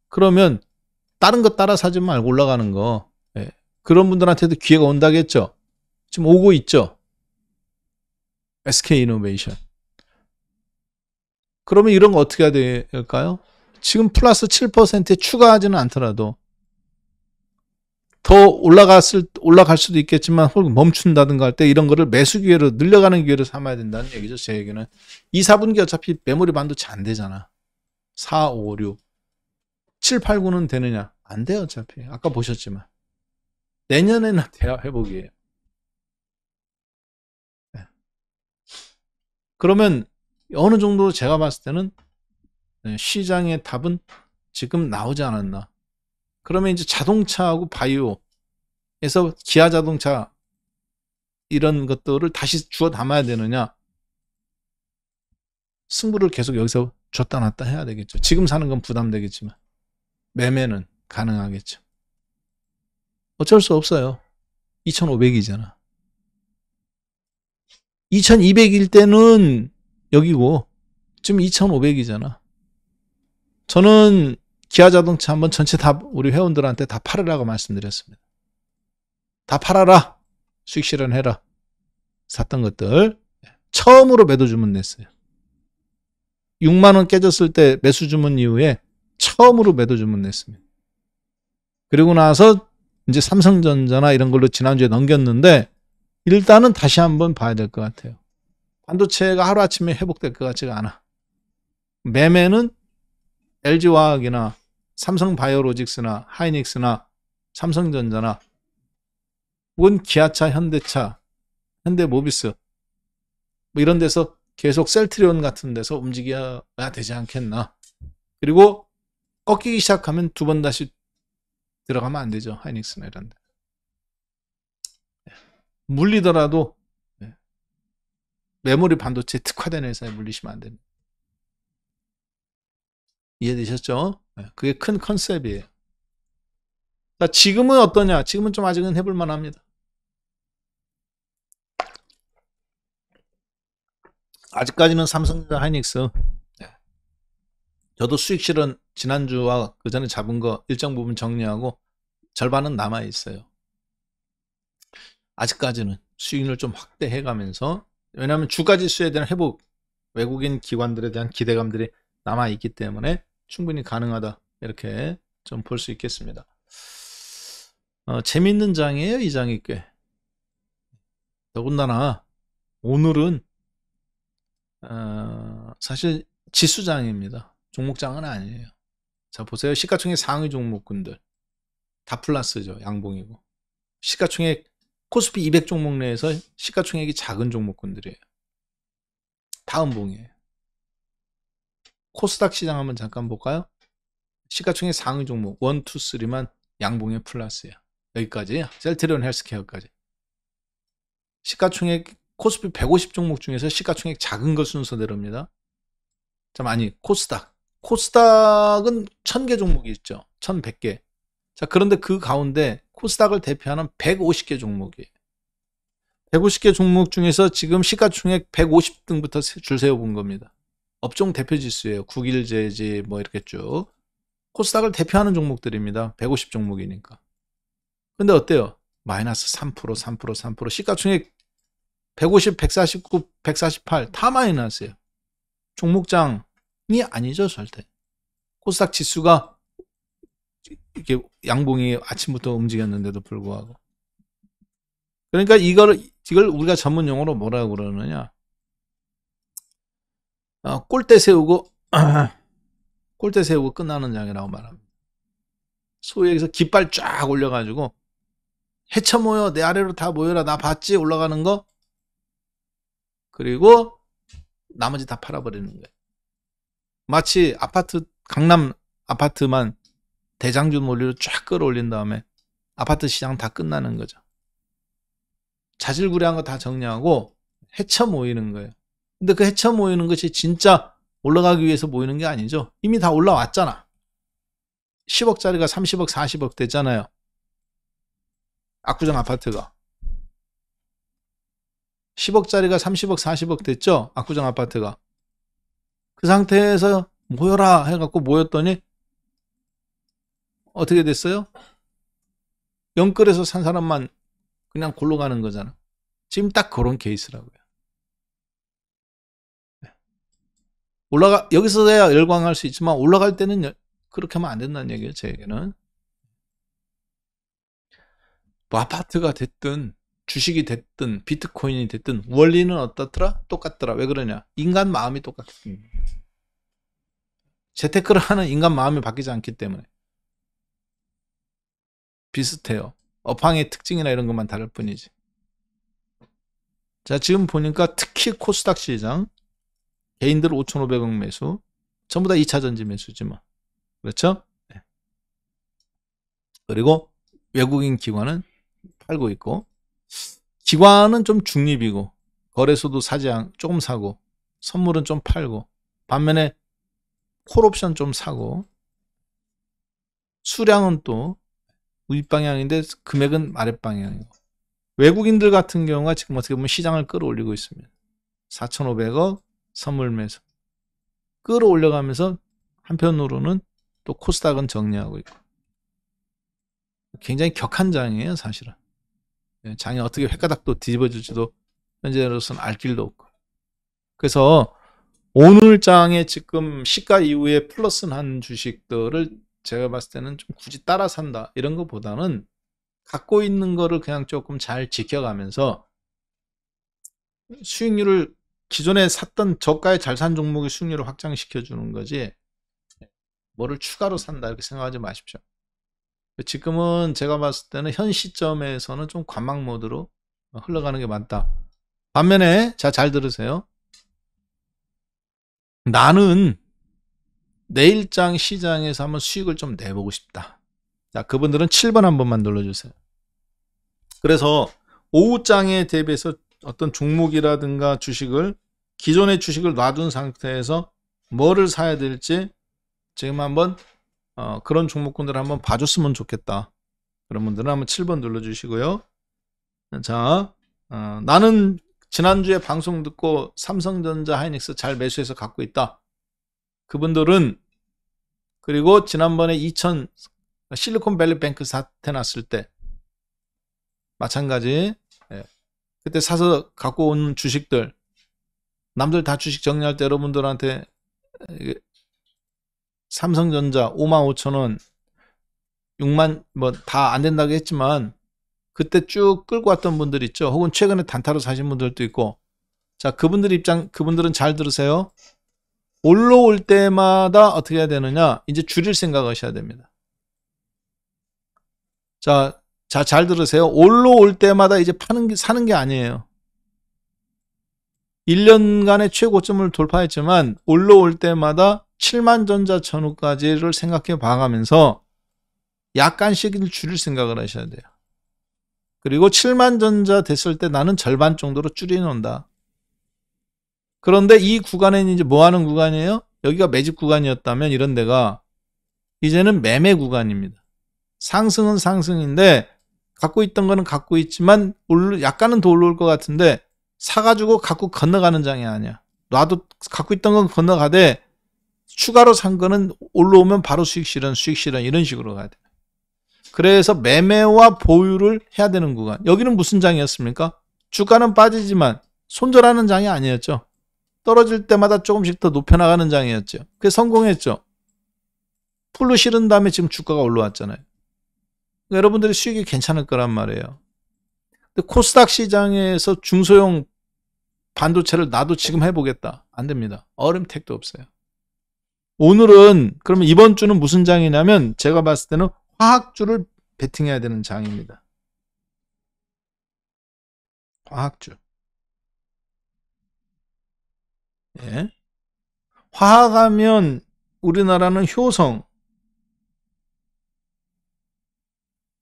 그러면 다른 거 따라 사지 말고 올라가는 거. 예. 그런 분들한테도 기회가 온다겠죠. 지금 오고 있죠. SK이노베이션. 그러면 이런 거 어떻게 해야 될까요? 지금 플러스 7%에 추가하지는 않더라도 더 올라갈 수도 있겠지만 혹은 멈춘다든가 할 때 이런 거를 매수 기회로 늘려가는 기회로 삼아야 된다는 얘기죠. 제 얘기는. 2, 4분기 어차피 메모리 반도체 안 되잖아. 4, 5, 6. 7, 8, 9는 되느냐? 안 돼요, 어차피. 아까 보셨지만. 내년에는 돼야 회복이에요. 네. 그러면 어느 정도 제가 봤을 때는 시장의 답은 지금 나오지 않았나. 그러면 이제 자동차하고 바이오에서 기아 자동차 이런 것들을 다시 주워 담아야 되느냐. 승부를 계속 여기서 줬다 놨다 해야 되겠죠. 지금 사는 건 부담되겠지만 매매는 가능하겠죠. 어쩔 수 없어요. 2500이잖아. 2200일 때는 여기고 지금 2500이잖아. 저는 기아 자동차 한번 전체 다 우리 회원들한테 다 팔으라고 말씀드렸습니다. 다 팔아라. 수익 실현해라. 샀던 것들 처음으로 매도 주문 냈어요. 6만원 깨졌을 때 매수 주문 이후에 처음으로 매도 주문 냈습니다. 그리고 나서 이제 삼성전자나 이런 걸로 지난주에 넘겼는데 일단은 다시 한번 봐야 될 것 같아요. 반도체가 하루아침에 회복될 것 같지가 않아. 매매는 LG화학이나 삼성바이오로직스나 하이닉스나 삼성전자나 혹은 기아차, 현대차, 현대모비스 뭐 이런 데서 계속 셀트리온 같은 데서 움직여야 되지 않겠나. 그리고 꺾이기 시작하면 두 번 다시 들어가면 안 되죠. 하이닉스나 이런 데. 물리더라도 메모리 반도체 특화된 회사에 물리시면 안 됩니다. 이해되셨죠? 그게 큰 컨셉이에요. 지금은 어떠냐? 지금은 좀 아직은 해볼 만합니다. 아직까지는 삼성전자, 하이닉스. 저도 수익 실은 지난주와 그 전에 잡은 거 일정 부분 정리하고 절반은 남아 있어요. 아직까지는 수익률을 좀 확대해 가면서, 왜냐하면 주가지수에 대한 회복, 외국인 기관들에 대한 기대감들이 남아있기 때문에 충분히 가능하다, 이렇게 좀 볼 수 있겠습니다. 재밌는 장이에요, 이 장이 꽤. 더군다나 오늘은 사실 지수장입니다. 종목장은 아니에요. 자, 보세요. 시가총액 상위 종목군들 다 플러스죠. 양봉이고. 시가총액 코스피 200 종목 내에서 시가총액이 작은 종목군들이에요. 다 음봉이에요. 코스닥 시장 한번 잠깐 볼까요? 시가총액 상위 종목 1, 2, 3만 양봉의 플러스예요. 여기까지. 셀트리온 헬스케어까지. 시가총액 코스피 150 종목 중에서 시가총액 작은 것 순서대로입니다. 자, 아니, 코스닥은 1000개 종목이 있죠. 1100개. 자, 그런데 그 가운데 코스닥을 대표하는 150개 종목이에요. 150개 종목 중에서 지금 시가총액 150등부터 줄 세워본 겁니다. 업종 대표 지수예요. 국일제지 뭐 이렇게 쭉. 코스닥을 대표하는 종목들입니다. 150 종목이니까. 근데 어때요? 마이너스 3%, 3%. 시가총액 150, 149, 148 다 마이너스예요. 종목장이 아니죠, 절대. 코스닥 지수가 이렇게 양봉이 아침부터 움직였는데도 불구하고. 그러니까 이걸 우리가 전문 용어로 뭐라고 그러느냐? 꼴대 세우고 끝나는 장이라고 말합니다. 소위 여기서 깃발 쫙 올려가지고 헤쳐 모여, 내 아래로 다 모여라, 나 봤지? 올라가는 거. 그리고 나머지 다 팔아버리는 거예요. 마치 강남 아파트만 대장주 논리로 쫙 끌어올린 다음에 아파트 시장 다 끝나는 거죠. 자질구레한 거 다 정리하고 헤쳐 모이는 거예요. 근데 그 헤쳐 모이는 것이 진짜 올라가기 위해서 모이는 게 아니죠. 이미 다 올라왔잖아. 10억짜리가 30억, 40억 됐잖아요. 압구정 아파트가. 10억짜리가 30억, 40억 됐죠? 압구정 아파트가. 그 상태에서 모여라 해갖고 모였더니 어떻게 됐어요? 영끌에서 산 사람만 그냥 골로 가는 거잖아. 지금 딱 그런 케이스라고요. 여기서야 열광할 수 있지만 올라갈 때는 그렇게 하면 안 된다는 얘기예요, 제 얘기는. 뭐 아파트가 됐든 주식이 됐든 비트코인이 됐든 원리는 어떻더라? 똑같더라. 왜 그러냐? 인간 마음이 똑같거든요. 재테크를 하는 인간 마음이 바뀌지 않기 때문에. 비슷해요. 업황의 특징이나 이런 것만 다를 뿐이지. 자, 지금 보니까 특히 코스닥 시장 개인들 5,500억 매수, 전부 다 2차 전지 매수지 뭐. 그렇죠? 네. 그리고 외국인 기관은 팔고 있고, 기관은 좀 중립이고, 거래소도 조금 사고, 선물은 좀 팔고, 반면에 콜옵션 좀 사고, 수량은 또 윗방향인데 금액은 아랫방향이고, 외국인들 같은 경우가 지금 어떻게 보면 시장을 끌어올리고 있습니다. 4,500억 선물 매수 끌어올려가면서 한편으로는 또 코스닥은 정리하고 있고, 굉장히 격한 장이에요, 사실은. 장이 어떻게 획가닥도 뒤집어질지도 현재로서는 알 길도 없고. 그래서 오늘 장에 지금 시가 이후에 플러스 난 주식들을 제가 봤을 때는 좀 굳이 따라 산다 이런 것보다는 갖고 있는 거를 그냥 조금 잘 지켜가면서 수익률을, 기존에 샀던 저가에 잘 산 종목의 수익률을 확장시켜 주는 거지 뭐를 추가로 산다 이렇게 생각하지 마십시오. 지금은 제가 봤을 때는 현 시점에서는 좀 관망 모드로 흘러가는 게 맞다. 반면에 잘 들으세요. 나는 내일장 시장에서 한번 수익을 좀 내보고 싶다. 자, 그분들은 7번 한 번만 눌러주세요. 그래서 오후장에 대비해서 어떤 종목이라든가 주식을, 기존의 주식을 놔둔 상태에서 뭐를 사야 될지 지금 한번 그런 종목군들을 한번 봐줬으면 좋겠다. 그런 분들은 한번 7번 눌러주시고요. 자, 나는 지난주에 방송 듣고 삼성전자, 하이닉스 잘 매수해서 갖고 있다. 그분들은, 그리고 지난번에 실리콘밸리 뱅크 사태 났을 때 마찬가지 그때 사서 갖고 온 주식들, 남들 다 주식 정리할 때 여러분들한테 삼성전자 55,000원, 6만 뭐 다 안 된다고 했지만 그때 쭉 끌고 왔던 분들 있죠. 혹은 최근에 단타로 사신 분들도 있고. 자, 그분들은 잘 들으세요. 올라올 때마다 어떻게 해야 되느냐? 이제 줄일 생각하셔야 됩니다. 자, 잘 들으세요. 올라올 때마다 이제 사는 게 아니에요. 1년간의 최고점을 돌파했지만 올라올 때마다 7만 전자 전후까지를 생각해 봐가면서 약간씩 줄일 생각을 하셔야 돼요. 그리고 7만 전자 됐을 때 나는 절반 정도로 줄여놓는다. 그런데 이 구간에는 이제 뭐 하는 구간이에요? 여기가 매집 구간이었다면 이런 데가 이제는 매매 구간입니다. 상승은 상승인데 갖고 있던 거는 갖고 있지만 약간은 더 올라올 것 같은데 사가지고 갖고 건너가는 장이 아니야. 놔도 갖고 있던 건 건너가되 추가로 산 거는 올라오면 바로 수익 실현 이런 식으로 가야 돼. 그래서 매매와 보유를 해야 되는 구간. 여기는 무슨 장이었습니까? 주가는 빠지지만 손절하는 장이 아니었죠. 떨어질 때마다 조금씩 더 높여나가는 장이었죠. 그게 성공했죠. 풀로 실은 다음에 지금 주가가 올라왔잖아요. 그러니까 여러분들이 수익이 괜찮을 거란 말이에요. 근데 코스닥 시장에서 중소형 반도체를 나도 지금 해보겠다. 안 됩니다. 얼음택도 없어요. 오늘은 그러면 이번 주는 무슨 장이냐면 제가 봤을 때는 화학주를 베팅해야 되는 장입니다. 화학주. 예. 화학하면 우리나라는 효성,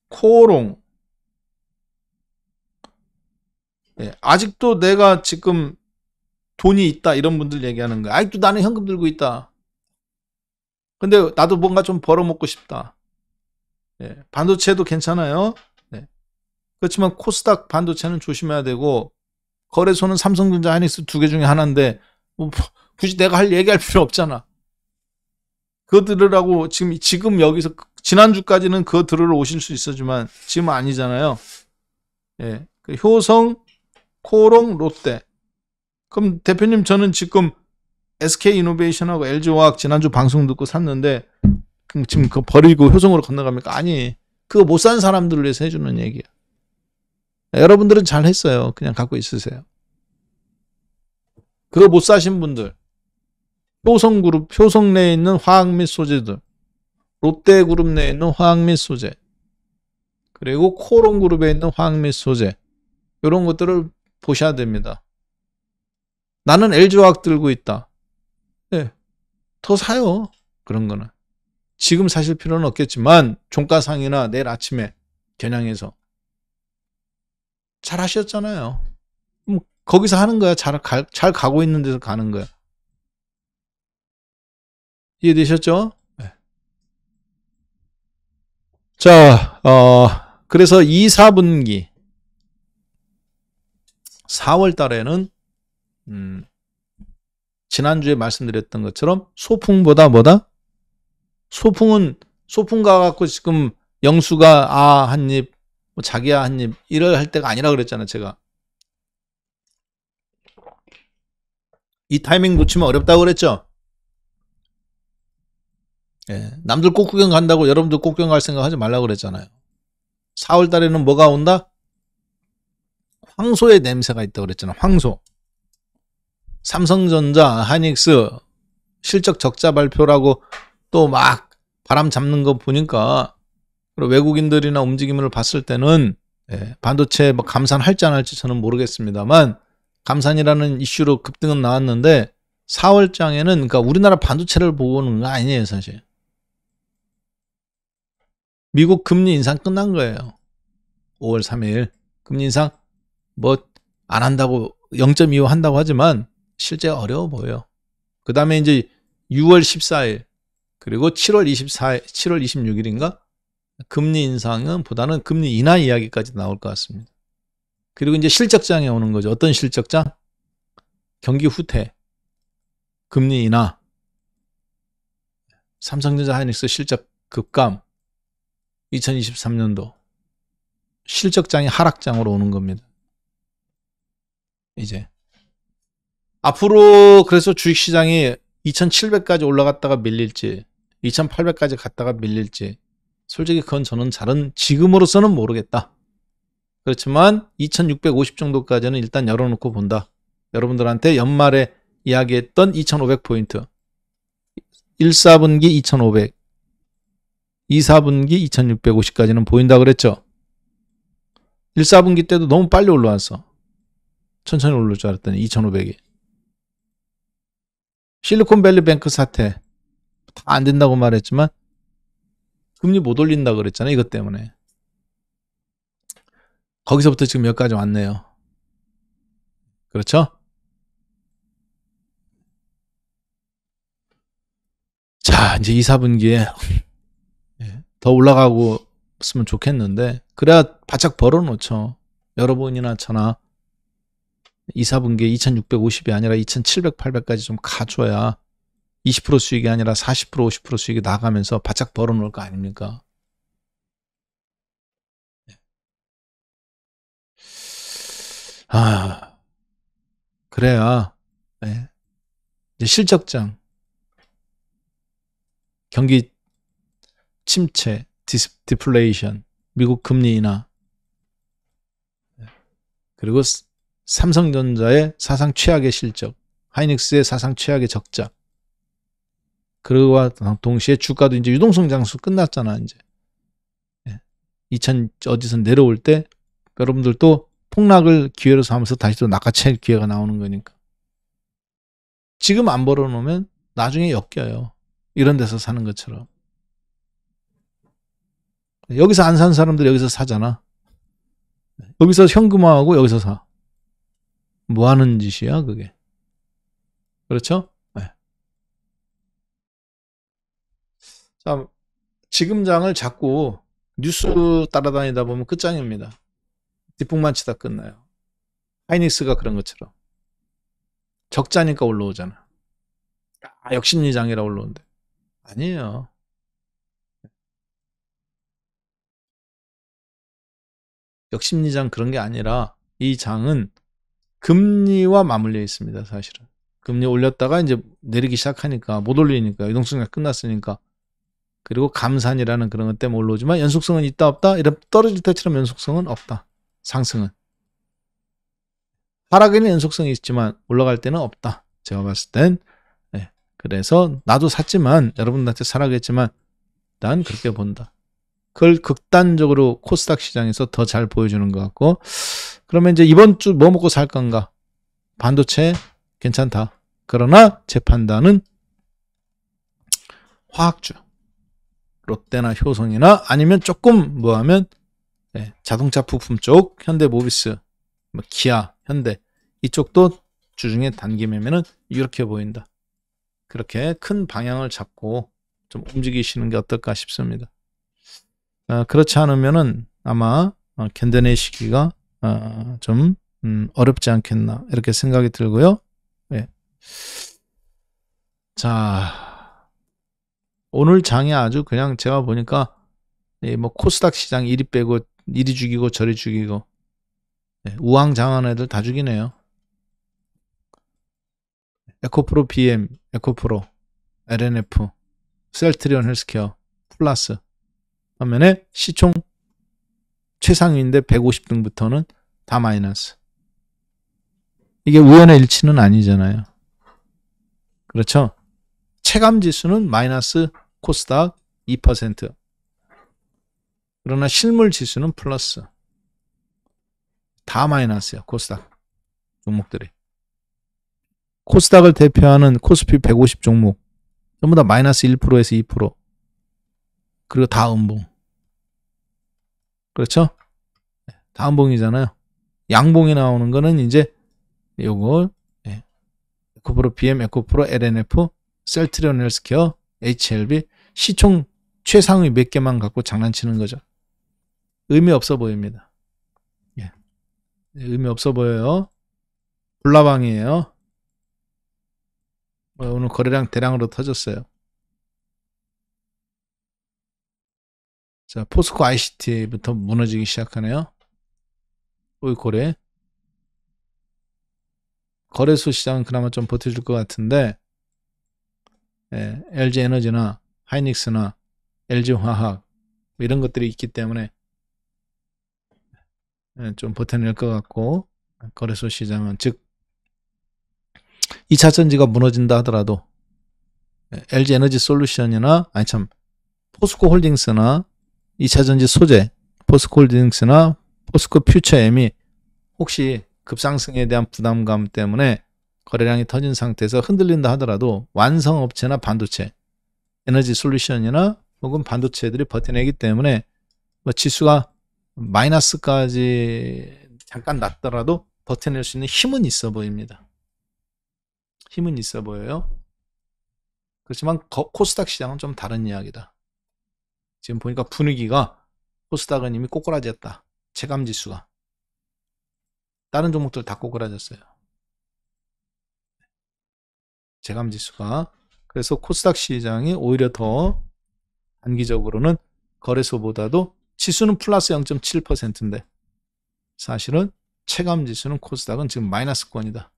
코오롱. 예. 아직도 내가 지금 돈이 있다 이런 분들 얘기하는 거야. 아직도 나는 현금 들고 있다. 근데 나도 뭔가 좀 벌어먹고 싶다. 예. 반도체도 괜찮아요. 네. 그렇지만 코스닥 반도체는 조심해야 되고 거래소는 삼성전자, 하이닉스 두 개 중에 하나인데 뭐 굳이 내가 얘기할 필요 없잖아. 그거 들으라고 지금 여기서 지난주까지는 그거 들으러 오실 수 있었지만 지금은 아니잖아요. 예. 그 효성, 코오롱, 롯데. 그럼 대표님 저는 지금 SK이노베이션하고 LG화학 지난주 방송 듣고 샀는데 그럼 지금 그거 버리고 효성으로 건너갑니까? 아니. 그거 못 산 사람들을 위해서 해주는 얘기야. 여러분들은 잘 했어요. 그냥 갖고 있으세요. 그거 못 사신 분들, 효성그룹, 효성 내에 있는 화학 및 소재들, 롯데그룹 내에 있는 화학 및 소재, 그리고 코오롱그룹에 있는 화학 및 소재, 이런 것들을 보셔야 됩니다. 나는 LG화학 들고 있다. 네, 더 사요. 그런 거는. 지금 사실 필요는 없겠지만 종가상이나 내일 아침에 겨냥해서 잘 하셨잖아요. 거기서 하는 거야. 잘 가고 있는 데서 가는 거야. 이해되셨죠? 네. 자, 그래서 2, 4분기 4월 달에는 지난주에 말씀드렸던 것처럼 소풍보다 뭐다? 소풍 가갖고 지금 영수가 한 입, 뭐 자기야 한 입, 이럴 할 때가 아니라 그랬잖아요, 제가. 이 타이밍 놓치면 어렵다고 그랬죠? 예, 남들 꽃구경 간다고 여러분들 꽃구경 갈 생각 하지 말라고 그랬잖아요. 4월 달에는 뭐가 온다? 황소의 냄새가 있다고 그랬잖아. 황소. 삼성전자, 하이닉스 실적 적자 발표라고 또 막 바람 잡는 거 보니까 외국인들이나 움직임을 봤을 때는 반도체 뭐 감산할지 안 할지 저는 모르겠습니다만 감산이라는 이슈로 급등은 나왔는데 4월장에는 그러니까 우리나라 반도체를 보는 거 아니에요, 사실. 미국 금리 인상 끝난 거예요. 5월 3일 금리 인상 뭐 안 한다고 0.25 한다고 하지만 실제 어려워 보여요. 그 다음에 이제 6월 14일 그리고 7월 24일, 7월 26일인가 금리 인상은 보다는 금리 인하 이야기까지 나올 것 같습니다. 그리고 이제 실적장에 오는 거죠. 어떤 실적장? 경기 후퇴, 금리 인하, 삼성전자, 하이닉스 실적 급감, 2023년도 실적장이 하락장으로 오는 겁니다. 이제. 앞으로 그래서 주식시장이 2700까지 올라갔다가 밀릴지 2800까지 갔다가 밀릴지 솔직히 그건 저는 지금으로서는 모르겠다. 그렇지만 2650 정도까지는 일단 열어놓고 본다. 여러분들한테 연말에 이야기했던 2500포인트 1사분기 2500 2사분기 2650까지는 보인다 그랬죠. 1사분기 때도 너무 빨리 올라왔어. 천천히 올라올 줄 알았더니 2500이. 실리콘밸리 뱅크 사태 다 안 된다고 말했지만 금리 못 올린다 그랬잖아요. 이것 때문에. 거기서부터 지금 여기까지 왔네요. 그렇죠? 자, 이제 2, 4분기에 더 올라가고 있으면 좋겠는데 그래야 바짝 벌어놓죠. 여러분이나 저나 2, 4분기에 2650이 아니라 2700, 800까지 좀 가줘야 20% 수익이 아니라 40%, 50% 수익이 나가면서 바짝 벌어놓을 거 아닙니까? 그래야 이제 실적장, 경기 침체, 디플레이션, 미국 금리 인하, 그리고 삼성전자의 사상 최악의 실적, 하이닉스의 사상 최악의 적자. 그와 동시에 주가도 이제 유동성 장수 끝났잖아, 이제. 2000 어디서 내려올 때 여러분들도 폭락을 기회로 삼아서 다시 또 낚아챌 기회가 나오는 거니까. 지금 안 벌어놓으면 나중에 엮여요. 이런 데서 사는 것처럼. 여기서 안 산 사람들 여기서 사잖아. 여기서 현금화하고 여기서 사. 뭐 하는 짓이야, 그게. 그렇죠? 네. 자, 지금 장을 자꾸 뉴스 따라다니다 보면 끝장입니다. 뒷북만 치다 끝나요. 하이닉스가 그런 것처럼. 적자니까 올라오잖아. 역심리장이라 올라오는데. 아니에요. 역심리장 그런 게 아니라 이 장은 금리와 맞물려 있습니다. 사실은. 금리 올렸다가 이제 내리기 시작하니까 못 올리니까 유동성이 끝났으니까. 그리고 감산이라는 그런 것 때문에 올라오지만 연속성은 있다 없다? 이런 떨어질 때처럼 연속성은 없다. 상승은. 하락에는 연속성이 있지만 올라갈 때는 없다. 제가 봤을 땐. 네. 그래서 나도 샀지만 여러분들한테 사라겠지만 난 그렇게 본다. 그걸 극단적으로 코스닥 시장에서 더 잘 보여주는 것 같고 그러면 이제 이번 주 뭐 먹고 살 건가? 반도체 괜찮다. 그러나 제 판단은 화학주. 롯데나 효성이나 아니면 조금 뭐 하면 자동차 부품 쪽 현대모비스, 뭐 기아, 현대 이쪽도 주중에 단기 매매는 이렇게 보인다. 그렇게 큰 방향을 잡고 좀 움직이시는 게 어떨까 싶습니다. 그렇지 않으면은 아마 견뎌내시기가 좀 어렵지 않겠나 이렇게 생각이 들고요. 네. 자. 오늘 장이 아주 그냥 제가 보니까 뭐 코스닥 시장 이리 빼고 이리 죽이고 저리 죽이고 우왕좌왕한 애들 다 죽이네요. 에코프로 BM, 에코프로, LNF, 셀트리온 헬스케어, 플러스 화면에 시총 최상위인데 150등부터는 다 마이너스. 이게 우연의 일치는 아니잖아요. 그렇죠? 체감 지수는 마이너스 코스닥 2%. 그러나 실물 지수는 플러스. 다 마이너스야, 코스닥 종목들이. 코스닥을 대표하는 코스피 150 종목. 전부 다 마이너스 1%에서 2%. 그리고 다 음봉. 그렇죠? 다 음봉이잖아요. 양봉이 나오는 거는 이제 요거 에코프로 BM, 에코프로 LNF, 셀트리온 헬스케어, HLB 시총 최상위 몇 개만 갖고 장난치는 거죠. 의미 없어 보입니다. 의미 없어 보여요. 불나방이에요. 오늘 거래량 대량으로 터졌어요. 자, 포스코 ICT부터 무너지기 시작하네요. 고래. 거래소 시장은 그나마 좀 버텨줄 것 같은데, LG 에너지나 하이닉스나 LG 화학 이런 것들이 있기 때문에 좀 버텨낼 것 같고, 거래소 시장은 즉 2차 전지가 무너진다 하더라도 LG 에너지 솔루션이나 포스코 홀딩스나 2차 전지 소재 포스코 홀딩스나 포스코 퓨처엠이 혹시 급상승에 대한 부담감 때문에 거래량이 터진 상태에서 흔들린다 하더라도 완성업체나 반도체, 에너지 솔루션이나 혹은 반도체들이 버텨내기 때문에 뭐 지수가 마이너스까지 잠깐 났더라도 버텨낼 수 있는 힘은 있어 보입니다. 힘은 있어 보여요. 그렇지만 코스닥 시장은 좀 다른 이야기다. 지금 보니까 분위기가 코스닥은 이미 꼬꾸라졌다. 체감지수가. 다른 종목들 다 꼬꾸라졌어요. 체감지수가. 그래서 코스닥 시장이 오히려 더 단기적으로는 거래소보다도 지수는 플러스 0.7%인데 사실은 체감지수는 코스닥은 지금 마이너스권이다.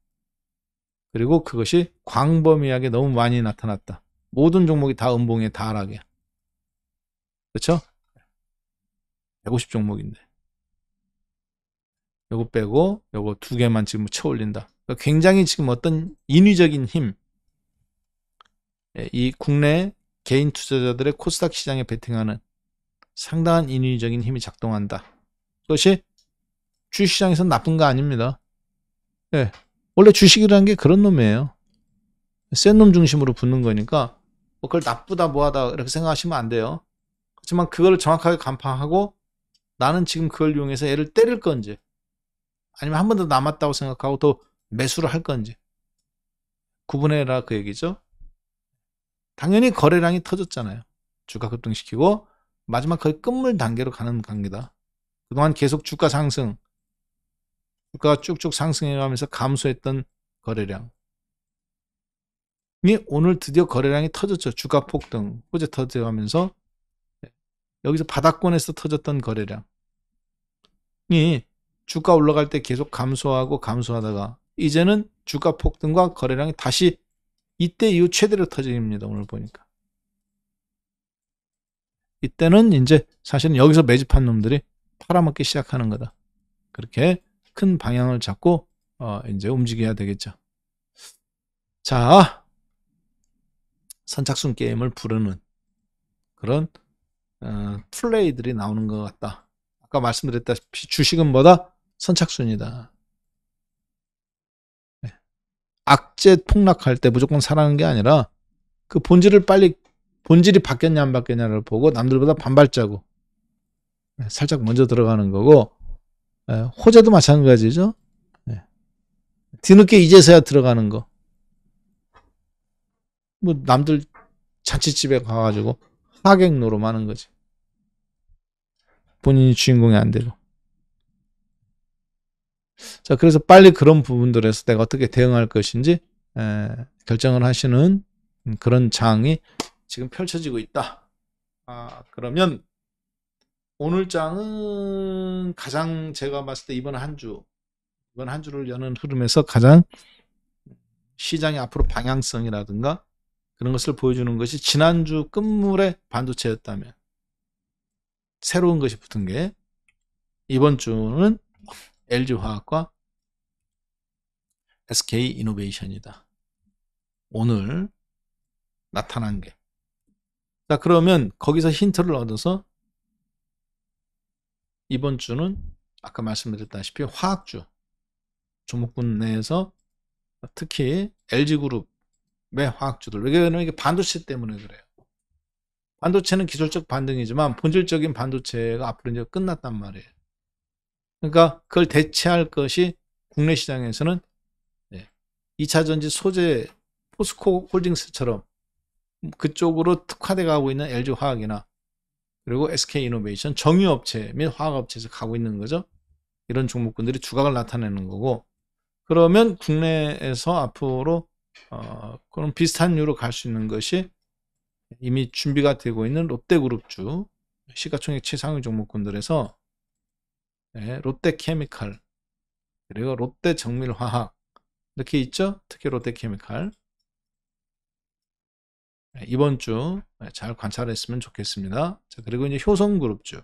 그리고 그것이 광범위하게 너무 많이 나타났다. 모든 종목이 다 음봉에 달하게. 그렇죠? 150 종목인데. 요거 빼고 요거 두 개만 지금 쳐 올린다. 그러니까 굉장히 지금 어떤 인위적인 힘, 이 국내 개인 투자자들의 코스닥 시장에 베팅하는 상당한 인위적인 힘이 작동한다. 그것이 주식시장에서는 나쁜 거 아닙니다. 예, 원래 주식이라는 게 그런 놈이에요. 센 놈 중심으로 붙는 거니까 뭐 그걸 나쁘다 뭐하다 이렇게 생각하시면 안 돼요. 그렇지만 그걸 정확하게 간파하고 나는 지금 그걸 이용해서 얘를 때릴 건지 아니면 한 번 더 남았다고 생각하고 더 매수를 할 건지 구분해라 그 얘기죠. 당연히 거래량이 터졌잖아요. 주가 급등시키고 마지막 거의 끝물 단계로 가는 관계다. 그동안 계속 주가 상승, 주가가 쭉쭉 상승해가면서 감소했던 거래량이 오늘 드디어 거래량이 터졌죠. 주가 폭등, 호재 터져가면서 여기서 바닥권에서 터졌던 거래량이 주가 올라갈 때 계속 감소하고 감소하다가 이제는 주가 폭등과 거래량이 다시 이때 이후 최대로 터집니다. 오늘 보니까. 이때는 이제 사실은 여기서 매집한 놈들이 팔아먹기 시작하는 거다. 그렇게 큰 방향을 잡고 이제 움직여야 되겠죠. 자, 선착순 게임을 부르는 그런 플레이들이 나오는 것 같다. 아까 말씀드렸다시피 주식은 뭐다? 선착순이다. 네. 악재 폭락할 때 무조건 사라는 게 아니라 그 본질이 바뀌었냐 안 바뀌었냐를 보고 남들보다 반발자국 살짝 먼저 들어가는 거고 호재도 마찬가지죠. 뒤늦게 이제서야 들어가는 거. 뭐 남들 잔치집에 가가지고 하객 노름하는 거지. 본인이 주인공이 안 되고. 자, 그래서 빨리 그런 부분들에서 내가 어떻게 대응할 것인지 결정을 하시는 그런 장이 지금 펼쳐지고 있다. 그러면 오늘 장은 가장 제가 봤을 때 이번 한 주를 여는 흐름에서 가장 시장의 앞으로 방향성이라든가 그런 것을 보여주는 것이 지난주 끝물의 반도체였다면 새로운 것이 붙은 게 이번 주는 LG화학과 SK이노베이션이다. 오늘 나타난 게. 자, 그러면 거기서 힌트를 얻어서 이번 주는 아까 말씀드렸다시피 화학주 종목군 내에서 특히 LG그룹의 화학주들. 왜냐하면 이게 반도체 때문에 그래요. 반도체는 기술적 반등이지만 본질적인 반도체가 앞으로 이제 끝났단 말이에요. 그러니까 그걸 대체할 것이 국내 시장에서는 2차 전지 소재 포스코 홀딩스처럼 그쪽으로 특화돼 가고 있는 LG화학이나 그리고 SK이노베이션 정유업체 및 화학업체에서 가고 있는 거죠. 이런 종목군들이 주각을 나타내는 거고 그러면 국내에서 앞으로 그런 비슷한 류로 갈 수 있는 것이 이미 준비가 되고 있는 롯데그룹주 시가총액 최상위 종목군들에서 롯데케미칼 그리고 롯데정밀화학 이렇게 있죠? 특히 롯데케미칼. 이번 주 잘 관찰했으면 좋겠습니다. 자, 그리고 이제 효성그룹주.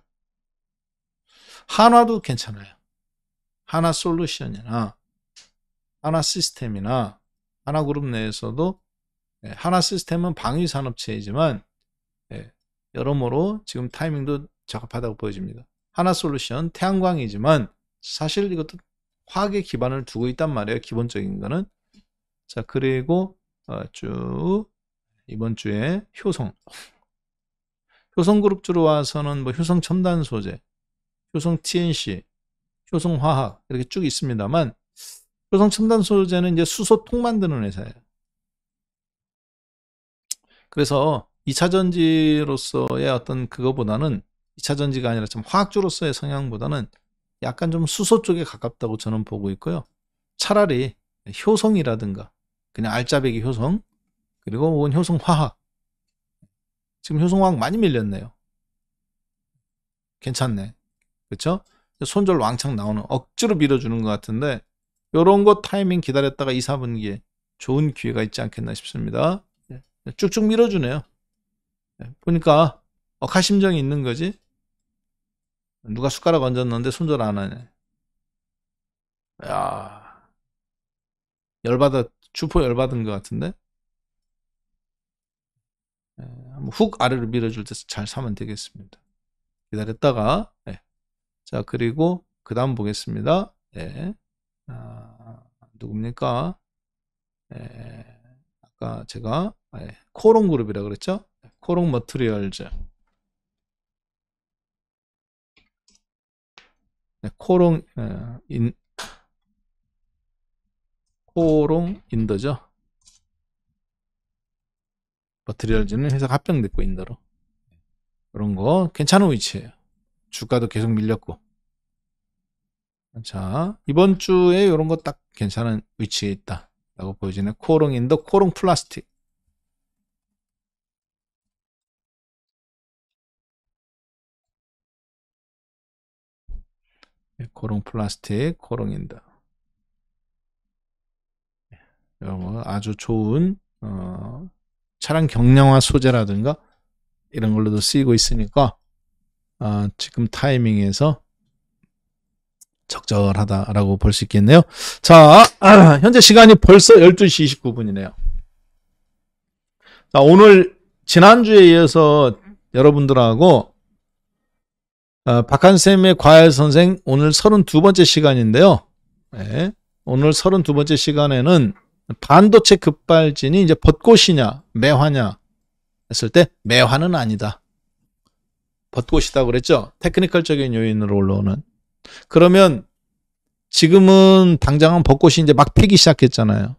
한화도 괜찮아요. 하나솔루션이나 하나시스템이나 하나그룹 내에서도 하나시스템은 방위산업체이지만 여러모로 지금 타이밍도 적합하다고 보여집니다. 하나솔루션 태양광이지만 사실 이것도 화학의 기반을 두고 있단 말이에요. 기본적인 거는. 자, 그리고 쭉 이번 주에 효성그룹주로 와서는 뭐 효성첨단소재, 효성TNC, 효성화학 이렇게 쭉 있습니다만 효성첨단소재는 이제 수소통 만드는 회사예요. 그래서 2차전지로서의 어떤 그거보다는 2차전지가 아니라 좀 화학주로서의 성향보다는 약간 좀 수소 쪽에 가깝다고 저는 보고 있고요. 차라리 효성이라든가 그냥 알짜배기 효성 그리고 혹은 효성화학. 지금 효성화학 많이 밀렸네요. 괜찮네. 그렇죠? 손절 왕창 나오는 억지로 밀어주는 것 같은데 이런 거 타이밍 기다렸다가 2, 4분기에 좋은 기회가 있지 않겠나 싶습니다. 쭉쭉 밀어주네요. 보니까 억하심정이 있는 거지. 누가 숟가락 얹었는데 손절 안 하네. 야, 주포 열받은 것 같은데. 한번 훅 아래로 밀어줄 때 잘 사면 되겠습니다. 기다렸다가 자, 그리고 그 다음 보겠습니다. 누굽니까? 아까 제가 코롱그룹이라 그랬죠? 코롱 머트리얼즈. 코롱 인더죠. 머트리얼즈는 회사가 합병됐고 인더로. 그런 거 괜찮은 위치예요. 주가도 계속 밀렸고. 자, 이번 주에 이런 거 딱 괜찮은 위치에 있다 라고 보여지네. 코롱 인더, 코롱 플라스틱. 코롱 플라스틱, 코롱 인더. 이런 거 아주 좋은 차량 경량화 소재라든가 이런 걸로도 쓰이고 있으니까 지금 타이밍에서 적절하다라고 볼 수 있겠네요. 자, 현재 시간이 벌써 12시 29분이네요. 자, 오늘 지난주에 이어서 여러분들하고 박한쌤의 과외선생 오늘 32번째 시간인데요. 오늘 32번째 시간에는 반도체 급발진이 이제 벚꽃이냐 매화냐 했을 때 매화는 아니다. 벚꽃이다 그랬죠. 테크니컬적인 요인으로 올라오는. 그러면 지금은 당장은 벚꽃이 이제 막 피기 시작했잖아요.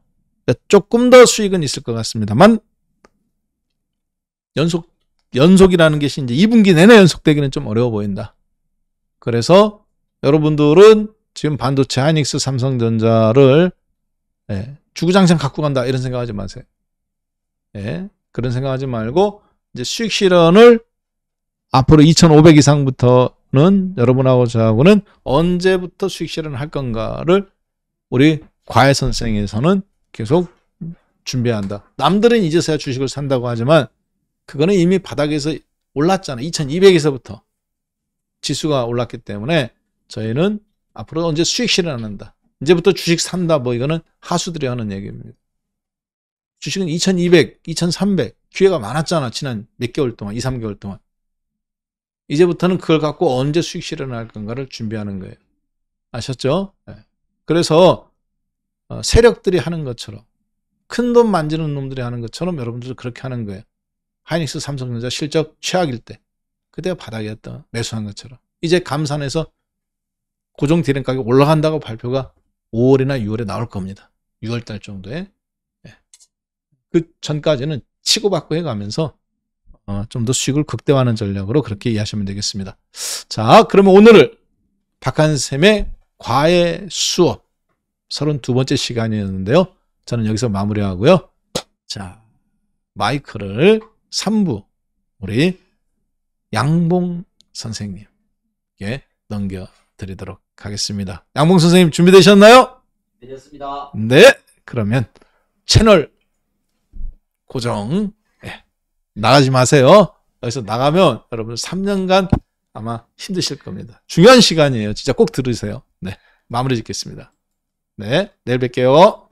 조금 더 수익은 있을 것 같습니다만 연속이라는 것이 이제 2분기 내내 연속되기는 좀 어려워 보인다. 그래서 여러분들은 지금 반도체 하이닉스 삼성전자를 주구장창 갖고 간다 이런 생각하지 마세요. 그런 생각하지 말고 이제 수익 실현을 앞으로 2,500 이상부터는 여러분하고 저하고는 언제부터 수익 실현을 할 건가를 우리 과외 선생에서는 계속 준비한다. 남들은 이제서야 주식을 산다고 하지만 그거는 이미 바닥에서 올랐잖아. 2,200에서부터 지수가 올랐기 때문에 저희는 앞으로 언제 수익 실현한다. 이제부터 주식 산다. 뭐 이거는 하수들이 하는 얘기입니다. 주식은 2,200, 2,300 기회가 많았잖아. 지난 몇 개월 동안, 2, 3개월 동안. 이제부터는 그걸 갖고 언제 수익 실현할 건가를 준비하는 거예요. 아셨죠? 그래서 세력들이 하는 것처럼 큰 돈 만지는 놈들이 하는 것처럼 여러분들도 그렇게 하는 거예요. 하이닉스 삼성전자 실적 최악일 때 그때가 바닥이었다. 매수한 것처럼. 이제 감산해서 고정 디램 가격 올라간다고 발표가 5월이나 6월에 나올 겁니다. 6월달 정도에. 그 전까지는 치고받고 해가면서 좀 더 수익을 극대화하는 전략으로 그렇게 이해하시면 되겠습니다. 자, 그러면 오늘을 박한쌤의 과외 수업 32번째 시간이었는데요. 저는 여기서 마무리하고요. 자, 마이크를 3부 우리 양봉 선생님께 넘겨드리도록 하겠습니다. 양봉 선생님 준비되셨나요? 되셨습니다. 네, 그러면 채널 고정 나가지 마세요. 여기서 나가면 여러분 3년간 아마 힘드실 겁니다. 중요한 시간이에요. 진짜 꼭 들으세요. 네, 마무리 짓겠습니다. 네, 내일 뵐게요.